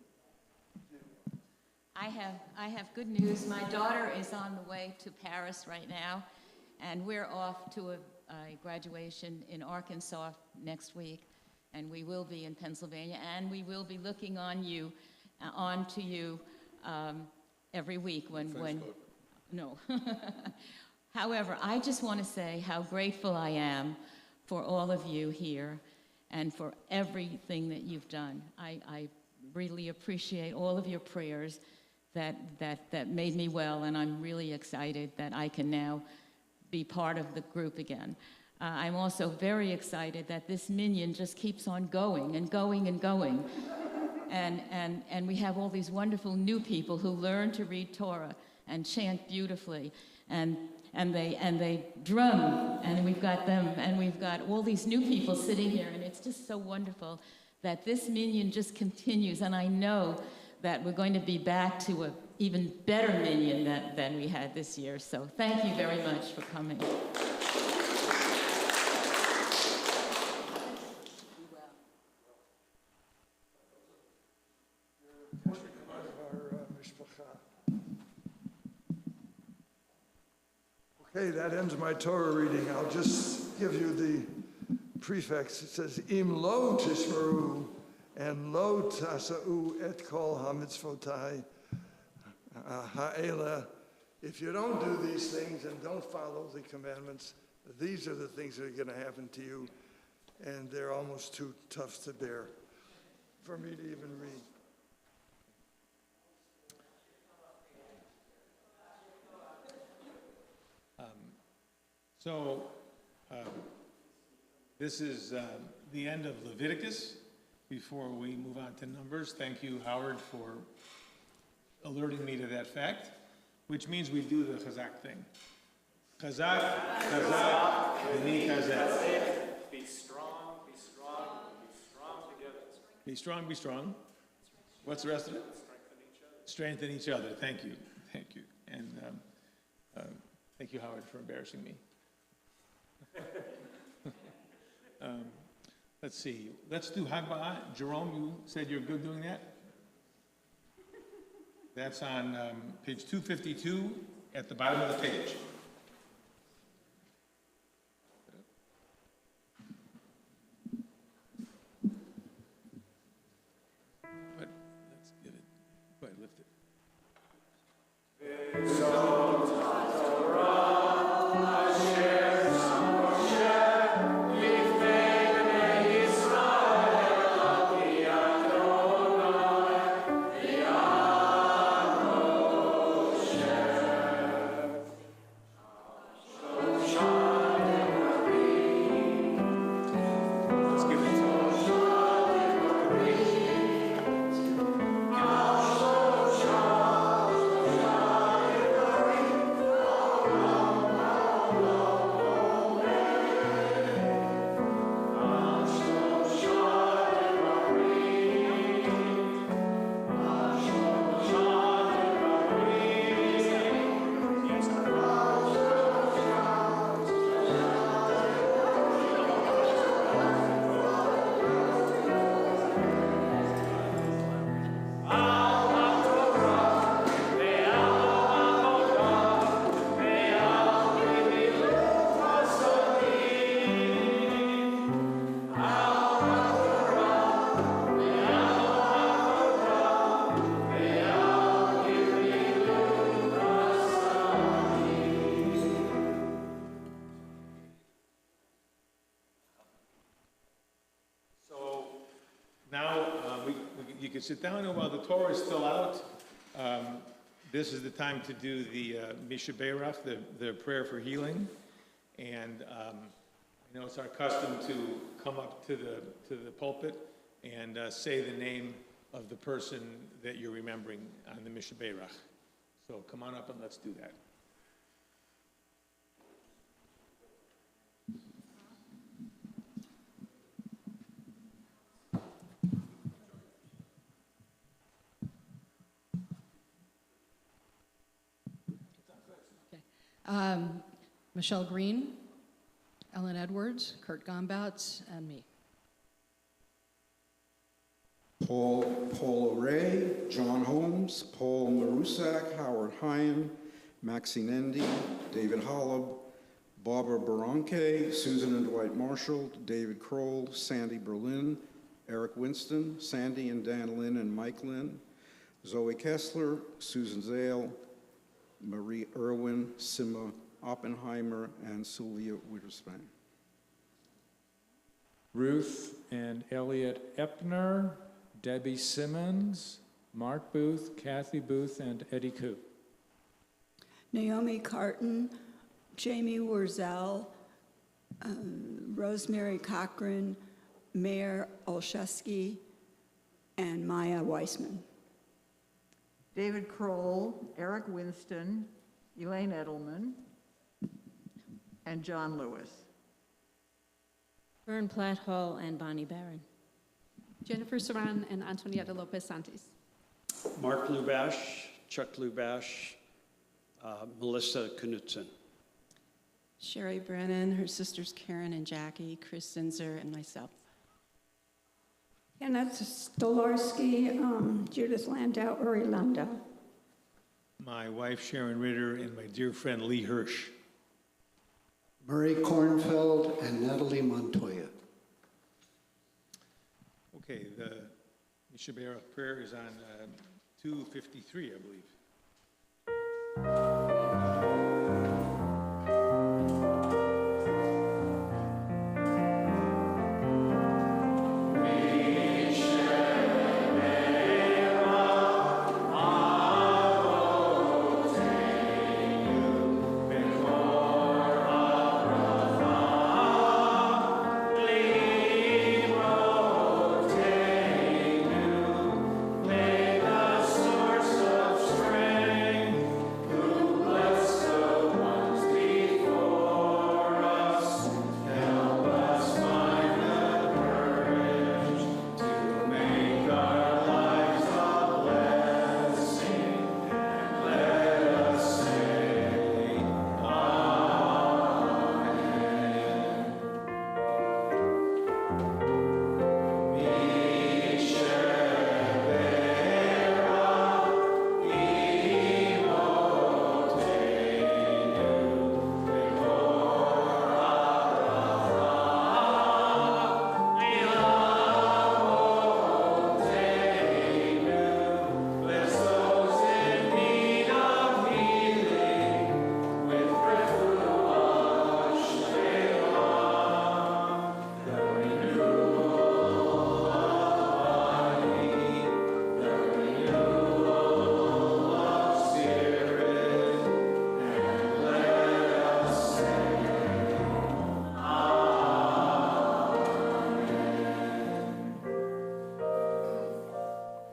I have good news. My daughter is on the way to Paris right now, and we're off to a graduation in Arkansas next week, and we will be in Pennsylvania, and we will be looking on to you every week when no. However, I just want to say how grateful I am for all of you here and for everything that you've done. I really appreciate all of your prayers that made me well, and I'm really excited that I can now be part of the group again. I'm also very excited that this minyan just keeps on going and going and going. And we have all these wonderful new people who learn to read Torah and chant beautifully, and they drum, and we've got them, and we've got all these new people sitting here, and it's just so wonderful that this minyan just continues, and I know that we're going to be back to an even better minyan than we had this year. So thank you very much for coming. Okay, that ends my Torah reading. I'll just give you the prefix. It says, Im lo tishmeru and lo tasa'u et kol hamitzvotai ha'ela. If you don't do these things and don't follow the commandments, these are the things that are going to happen to you, and they're almost too tough to bear for me to even read. So this is the end of Leviticus. Before we move on to Numbers, thank you, Howard, for alerting me to that fact, which means we do the Chazak thing. Chazak, Chazak, B'ni Chazak. Be strong, be strong, be strong together. Be strong, be strong. What's the rest of it? Strengthen each other. Thank you, thank you. And thank you, Howard, for embarrassing me. Let's see. Let's do Hagbah. Jerome, you said you're good doing that? That's on page 252 at the bottom of the page. But let's get it. Go ahead, lift it. sit down, and while the Torah is still out, this is the time to do the Mishaberach, the prayer for healing. And I know it's our custom to come up to the pulpit and say the name of the person that you're remembering on the Mishaberach. So come on up and let's do that. Michelle Green, Ellen Edwards, Kurt Gombatz, and me. Paul O'Ray, John Holmes, Paul Marusak, Howard Hyan, Maxine Endy, David Holub, Barbara Baranque, Susan and Dwight Marshall, David Kroll, Sandy Berlin, Eric Winston, Sandy and Dan Lynn and Mike Lynn, Zoe Kessler, Susan Zale, Marie Irwin, Sima Oppenheimer, and Sylvia Witherspoon. Ruth and Elliot Epner, Debbie Simmons, Mark Booth, Kathy Booth, and Eddie Koo. Naomi Carton, Jamie Wurzel, Rosemary Cochran, Mayor Olszewski, and Maya Weissman. David Kroll, Eric Winston, Elaine Edelman, and John Lewis. Vern Platt Hall and Bonnie Barron. Jennifer Saran and Antonietta Lopez Santis. Mark Lubash, Chuck Lubash, Melissa Knudsen. Sherry Brennan, her sisters Karen and Jackie, Chris Zinzer, and myself. Kenneth Stolarski, Judith Landau, Uri Landau. My wife, Sharon Ritter, and my dear friend, Lee Hirsch. Murray Kornfeld and Natalie Montoya. Okay, the Mishaberach prayer is on 253, I believe.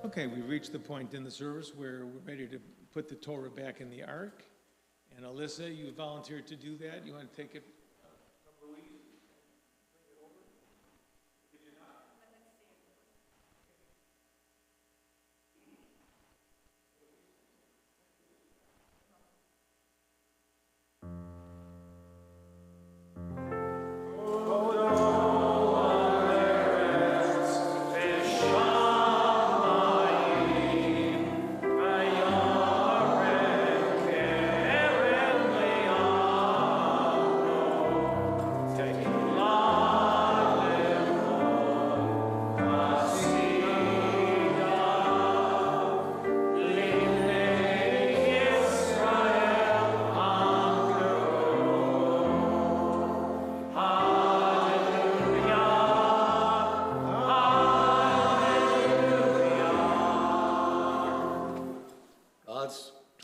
Okay, we've reached the point in the service where we're ready to put the Torah back in the ark. And Alyssa, you volunteered to do that. You want to take it? Oh,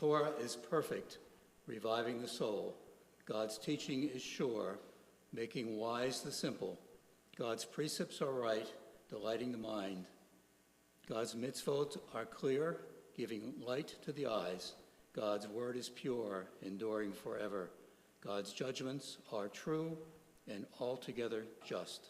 Torah is perfect, reviving the soul. God's teaching is sure, making wise the simple. God's precepts are right, delighting the mind. God's mitzvot are clear, giving light to the eyes. God's word is pure, enduring forever. God's judgments are true and altogether just.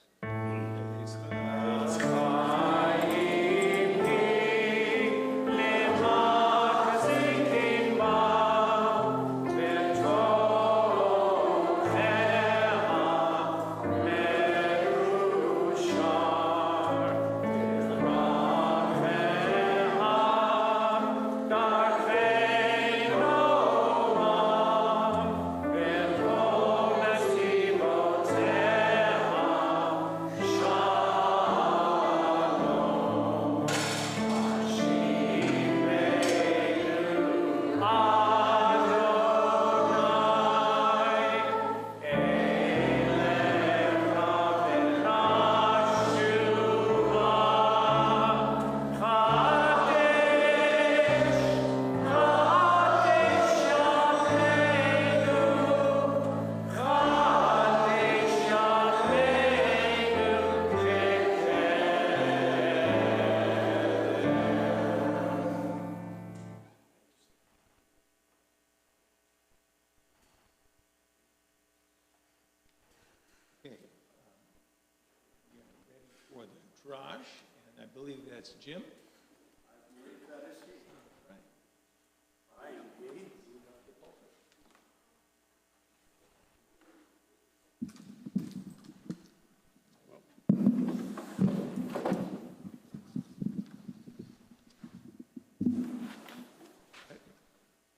For the drash, and I believe that's Jim.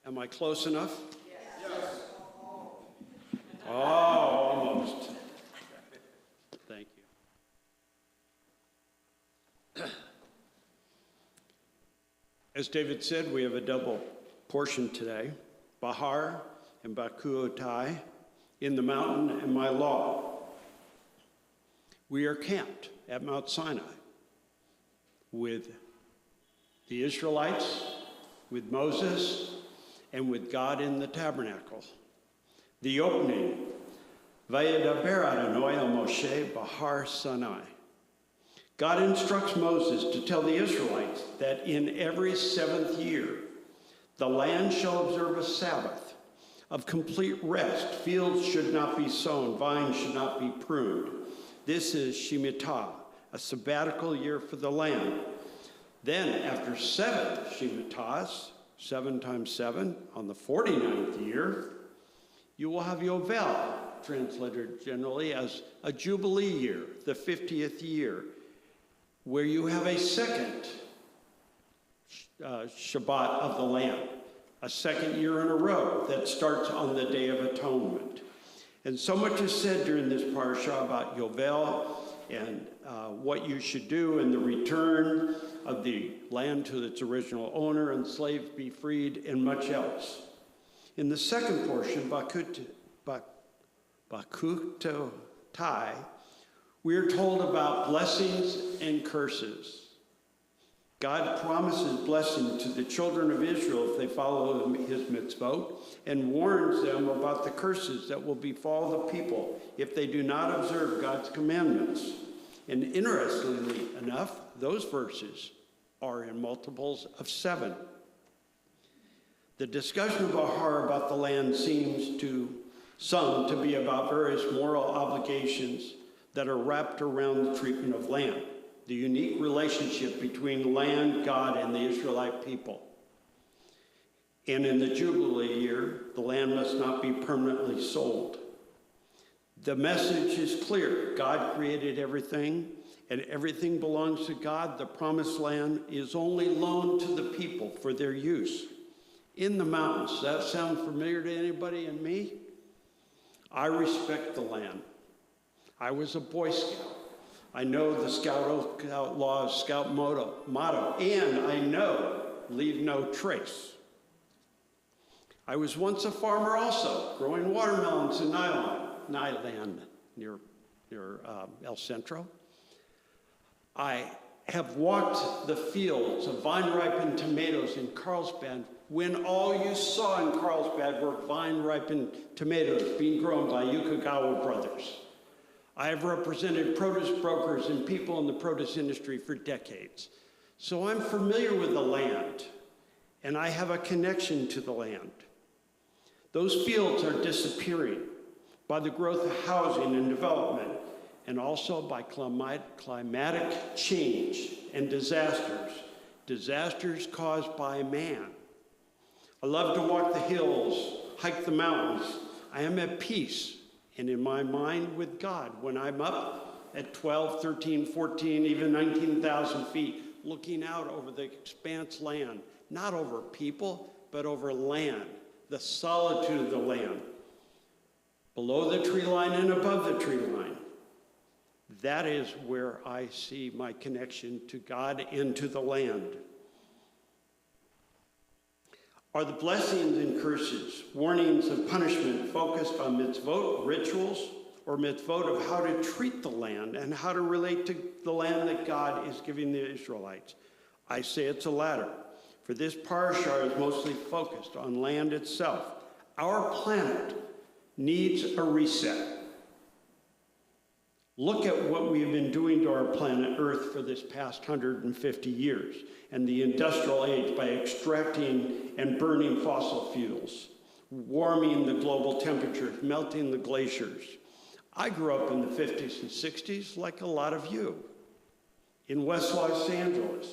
Am I close enough? Yes. Oh, almost. Thank you. As David said, we have a double portion today, Bahar and Bakuotai, in the mountain and my law. We are camped at Mount Sinai with the Israelites, with Moses, and with God in the tabernacle. The opening, Vayedaber Adonai el Moshe Bahar Sinai. God instructs Moses to tell the Israelites that in every 7th year, the land shall observe a Sabbath of complete rest. Fields should not be sown, vines should not be pruned. This is Shemitah, a sabbatical year for the land. Then after 7 Shemitahs, 7 times 7, on the 49th year, you will have Yovel, translated generally as a Jubilee year, the 50th year, where you have a second Shabbat of the Lamb, a second year in a row that starts on the Day of Atonement. And so much is said during this parsha about Yovel and what you should do in the return of the land to its original owner, and slaves be freed, and much else. In the second portion, Bakutotai, we are told about blessings and curses. God promises blessing to the children of Israel if they follow his mitzvot, and warns them about the curses that will befall the people if they do not observe God's commandments. And interestingly enough, those verses are in multiples of 7. The discussion of Bahar about the land seems to some to be about various moral obligations that are wrapped around the treatment of land, the unique relationship between land, God, and the Israelite people. And in the Jubilee year, the land must not be permanently sold. The message is clear. God created everything, and everything belongs to God. The promised land is only loaned to the people for their use. In the mountains, does that sound familiar to anybody and me? I respect the land. I was a Boy Scout. I know the Scout laws, Scout motto, and I know leave no trace. I was once a farmer also, growing watermelons in Nyland near El Centro. I have walked the fields of vine-ripened tomatoes in Carlsbad when all you saw in Carlsbad were vine-ripened tomatoes being grown by Yukagawa brothers. I have represented produce brokers and people in the produce industry for decades. So I'm familiar with the land, and I have a connection to the land. Those fields are disappearing by the growth of housing and development, and also by climatic change and disasters caused by man. I love to walk the hills, hike the mountains. I am at peace and in my mind with God when I'm up at 12, 13, 14, even 19,000 feet, looking out over the expanse land, not over people, but over land, the solitude of the land, below the tree line and above the tree line. That is where I see my connection to God and to the land. Are the blessings and curses, warnings of punishment focused on mitzvot, rituals, or mitzvot of how to treat the land and how to relate to the land that God is giving the Israelites? I say it's the latter, for this parashah is mostly focused on land itself. Our planet needs a reset. Look at what we have been doing to our planet Earth for this past 150 years and the industrial age by extracting and burning fossil fuels, warming the global temperatures, melting the glaciers. I grew up in the 50s and 60s like a lot of you in West Los Angeles.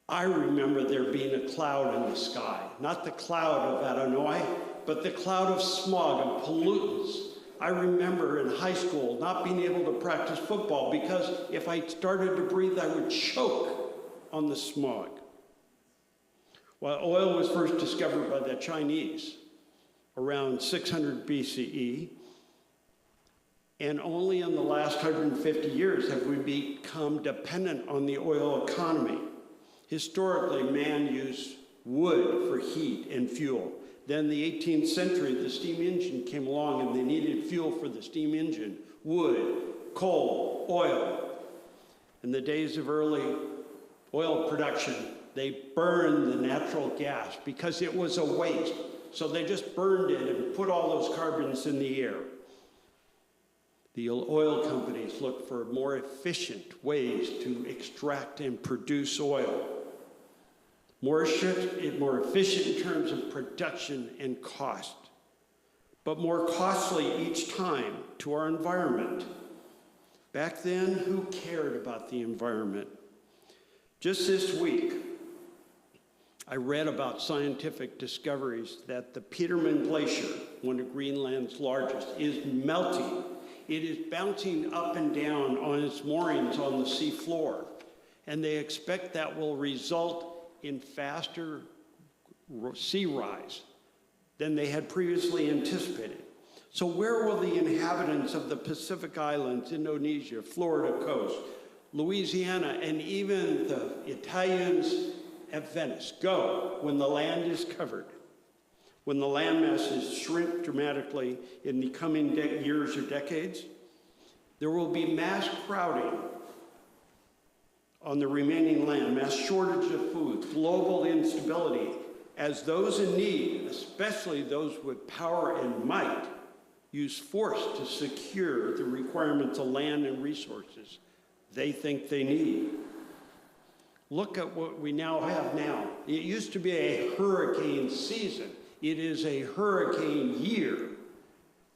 I remember there being a cloud in the sky, not the cloud of Adonai, but the cloud of smog and pollutants. I remember in high school not being able to practice football because if I started to breathe, I would choke on the smog. While oil was first discovered by the Chinese around 600 BCE, and only in the last 150 years have we become dependent on the oil economy. Historically, man used wood for heat and fuel. Then the 18th century, the steam engine came along and they needed fuel for the steam engine, wood, coal, oil. In the days of early oil production, they burned the natural gas because it was a waste. So they just burned it and put all those carbons in the air. The oil companies looked for more efficient ways to extract and produce oil. More efficient in terms of production and cost, but more costly each time to our environment. Back then, who cared about the environment? Just this week, I read about scientific discoveries that the Petermann Glacier, one of Greenland's largest, is melting. It is bouncing up and down on its moorings on the sea floor, and they expect that will result in faster sea rise than they had previously anticipated. So where will the inhabitants of the Pacific Islands, Indonesia, Florida coast, Louisiana, and even the Italians at Venice go when the land is covered? When the land masses shrink dramatically in the coming years or decades, there will be mass crowding on the remaining land, mass shortage of food, global instability, as those in need, especially those with power and might, use force to secure the requirements of land and resources they think they need. Look at what we now have now. It used to be a hurricane season. It is a hurricane year.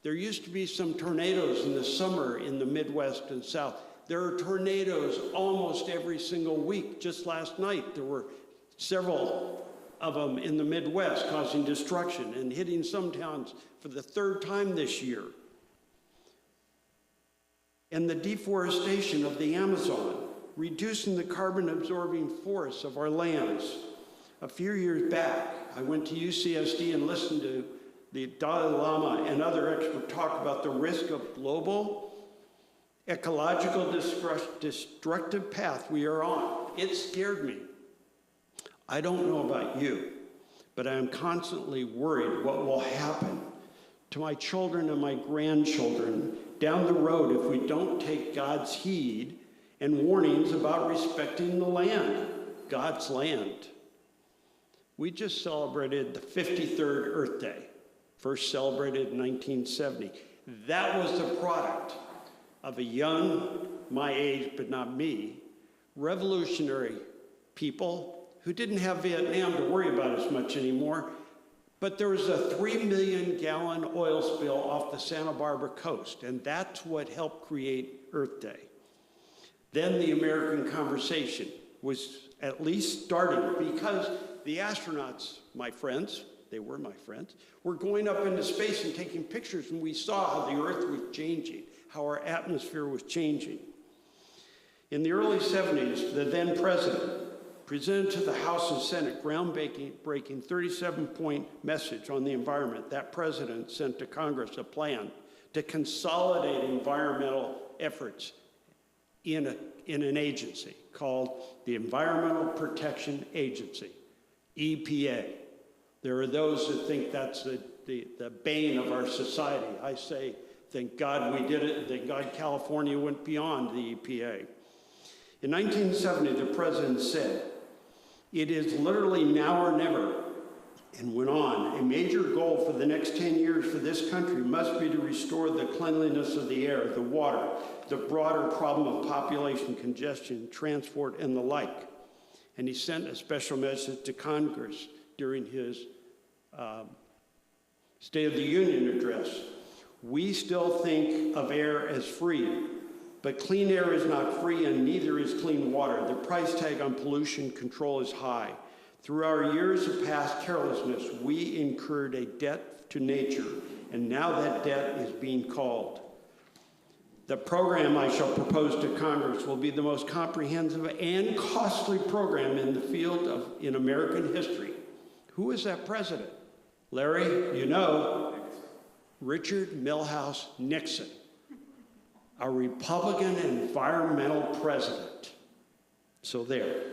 There used to be some tornadoes in the summer in the Midwest and South. There are tornadoes almost every single week. Just last night, there were several of them in the Midwest causing destruction and hitting some towns for the third time this year. And the deforestation of the Amazon, reducing the carbon-absorbing forests of our lands. A few years back, I went to UCSD and listened to the Dalai Lama and other experts talk about the risk of global ecological destructive path we are on. It scared me. I don't know about you, but I am constantly worried what will happen to my children and my grandchildren down the road if we don't take God's heed and warnings about respecting the land, God's land. We just celebrated the 53rd Earth Day, first celebrated in 1970. That was the product of a young, my age but not me, revolutionary people who didn't have Vietnam to worry about as much anymore, but there was a 3 million gallon oil spill off the Santa Barbara coast, and that's what helped create Earth Day. Then the American conversation was at least starting because the astronauts, my friends, they were my friends, were going up into space and taking pictures, and we saw how the Earth was changing, how our atmosphere was changing. In the early 70s, the then president presented to the House and Senate groundbreaking 37-point message on the environment. That president sent to Congress a plan to consolidate environmental efforts in an agency called the Environmental Protection Agency, EPA. There are those that think that's the bane of our society. I say, thank God we did it, thank God California went beyond the EPA. In 1970, the president said, "It is literally now or never," and went on, "A major goal for the next 10 years for this country must be to restore the cleanliness of the air, the water, the broader problem of population congestion, transport, and the like." And he sent a special message to Congress during his State of the Union address. "We still think of air as free, but clean air is not free and neither is clean water. The price tag on pollution control is high. Through our years of past carelessness, we incurred a debt to nature, and now that debt is being called. The program I shall propose to Congress will be the most comprehensive and costly program in the field in American history." Who is that president? Larry, you know, Richard Milhouse Nixon, a Republican environmental president. So there.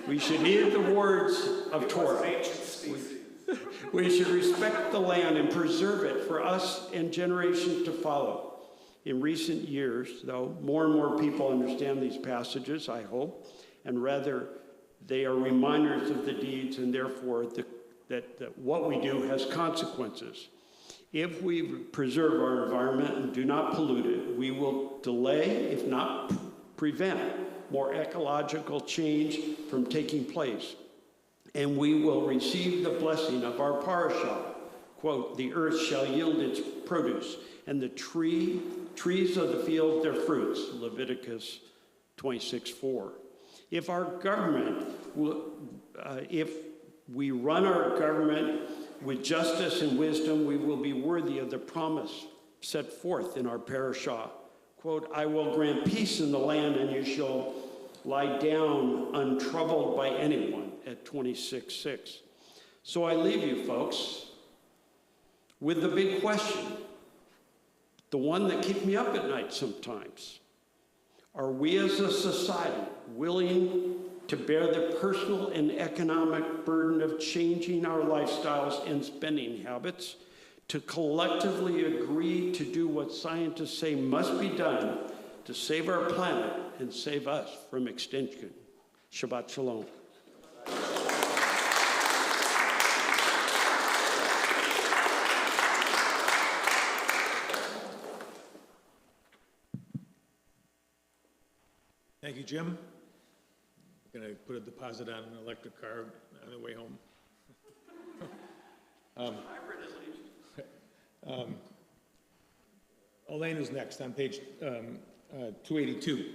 We should heed the words of Torah. We should respect the land and preserve it for us and generations to follow. In recent years, though, more and more people understand these passages, I hope, and rather they are reminders of the deeds and therefore that what we do has consequences. If we preserve our environment and do not pollute it, we will delay, if not prevent, more ecological change from taking place. And we will receive the blessing of our parashah. Quote, "The earth shall yield its produce, and the trees of the field their fruits," Leviticus 26:4. If our government, if we run our government with justice and wisdom, we will be worthy of the promise set forth in our parashah. Quote, "I will grant peace in the land, and you shall lie down untroubled by anyone," at 26:6. So I leave you, folks, with the big question, the one that keeps me up at night sometimes. Are we as a society willing to bear the personal and economic burden of changing our lifestyles and spending habits, to collectively agree to do what scientists say must be done to save our planet and save us from extinction? Shabbat Shalom. Thank you, Jim. I'm going to put a deposit on an electric car on the way home. Elaine is next on page 282.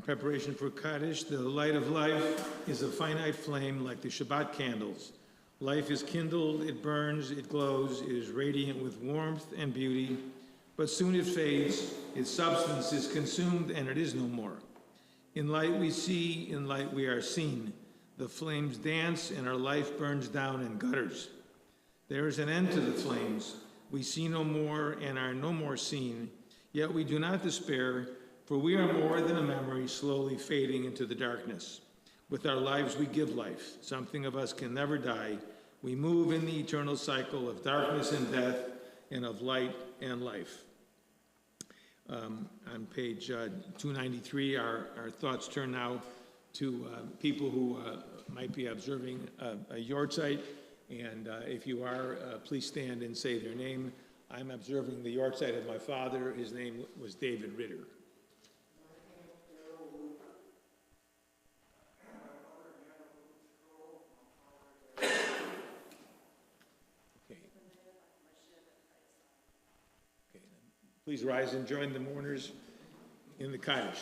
Preparation for Kaddish. The light of life is a finite flame like the Shabbat candles. Life is kindled, it burns, it glows, it is radiant with warmth and beauty, but soon it fades, its substance is consumed, and it is no more. In light we see, in light we are seen. The flames dance, and our life burns down in gutters. There is an end to the flames. We see no more and are no more seen, yet we do not despair, for we are more than a memory slowly fading into the darkness. With our lives we give life. Something of us can never die. We move in the eternal cycle of darkness and death and of light and life. On page 293, our thoughts turn now to people who might be observing a yahrzeit. And if you are, please stand and say their name. I'm observing the yahrzeit of my father. His name was David Ritter. Please rise and join the mourners in the Kaddish.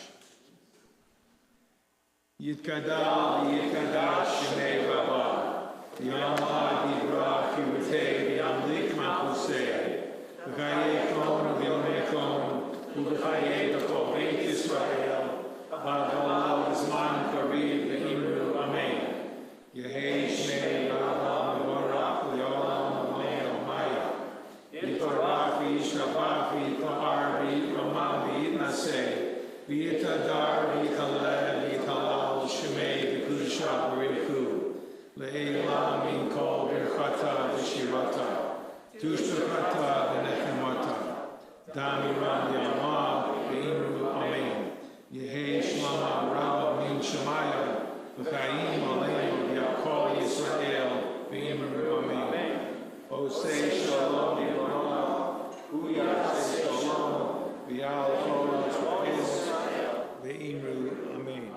Yitkadal v'yitkadash shemei Rabbah, v'yamad yibrach yurtei v'yamlik machusei, v'chayei kon v'yomei kon, v'chayei b'kol beit Yisrael, v'adolal v'zman kariv v'imru amen. Yehei shmei Rabbah v'vorach v'yolam v'mei omaya. Yitorach v'yishabach v'yitahar v'yitramam v'yitnaseh, v'yitadar v'yitaleh v'yitalal shemei v'kudusha v'riku, le'elam min kol birchata v'shirata, tushbechata v'nechemata, damiram v'yamah v'imru amen. Yehei shlama Rabbah min Shemaya, v'chayim aleinu v'yakol Yisrael v'imru amen. Osei shalom v'yamah, uyasei shalom v'yal kol Yisrael v'imru amen.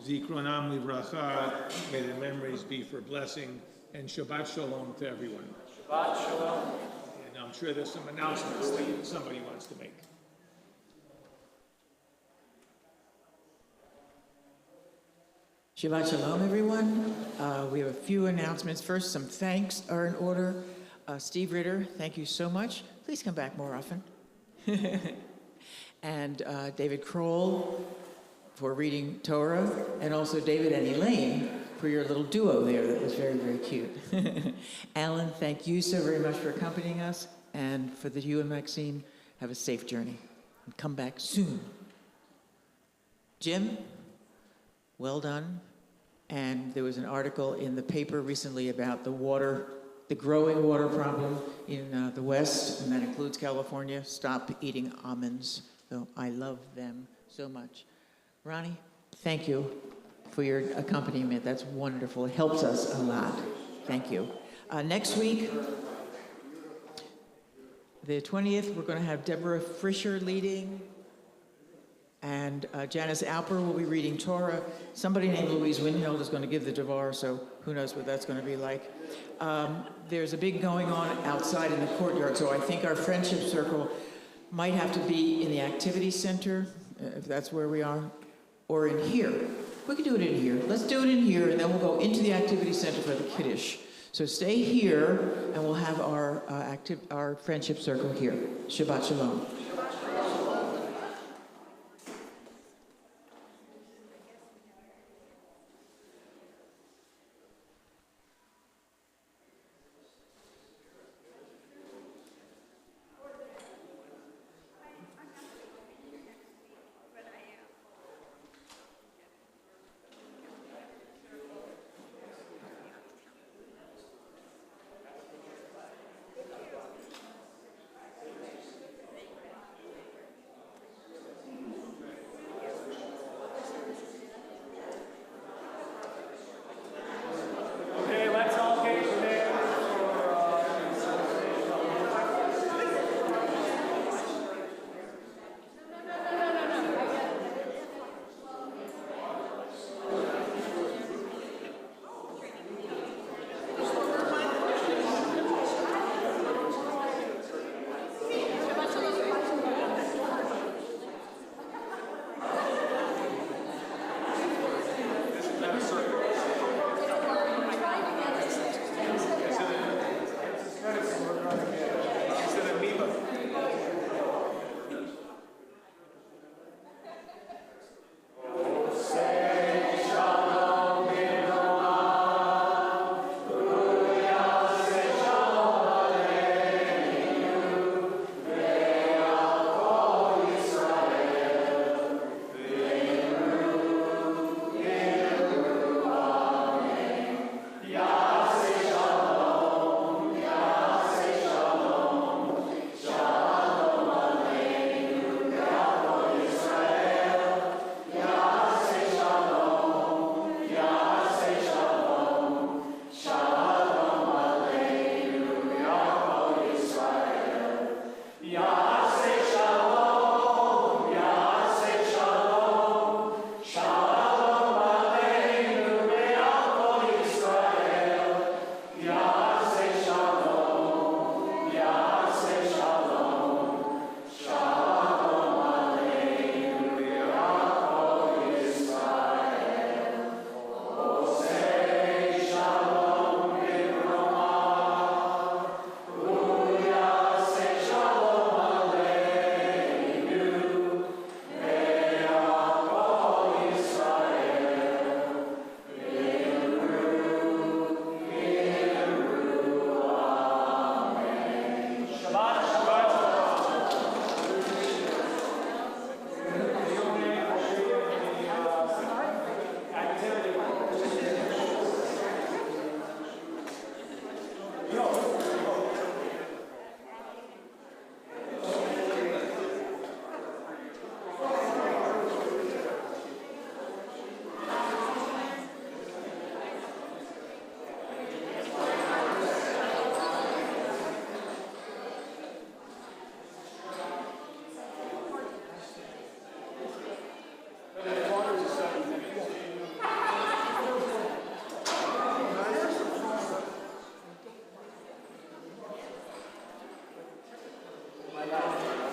Zikronam livracha, may the memories be for blessing, and Shabbat shalom to everyone. Shabbat shalom. And I'm sure there's some announcements that somebody wants to make. Shabbat shalom, everyone. We have a few announcements. First, some thanks are in order. Steve Ritter, thank you so much. Please come back more often. And David Kroll for reading Torah, and also David and Elaine for your little duo there. That was very, very cute. Alan, thank you so very much for accompanying us, and for you and Maxine, have a safe journey. And come back soon. Jim, well done. And there was an article in the paper recently about the growing water problem in the West, and that includes California. Stop eating almonds. So I love them so much. Ronnie, thank you for your accompaniment. That's wonderful. It helps us a lot. Thank you. Next week, the 20th, we're going to have Deborah Fisher leading, and Janice Alper will be reading Torah. Somebody named Louise Windhill is going to give the Devar, so who knows what that's going to be like. There's a big going on outside in the courtyard, so I think our friendship circle might have to be in the activity center, if that's where we are, or in here. We could do it in here. Let's do it in here, and then we'll go into the activity center for the Kiddush. So stay here, and we'll have our friendship circle here. Shabbat shalom.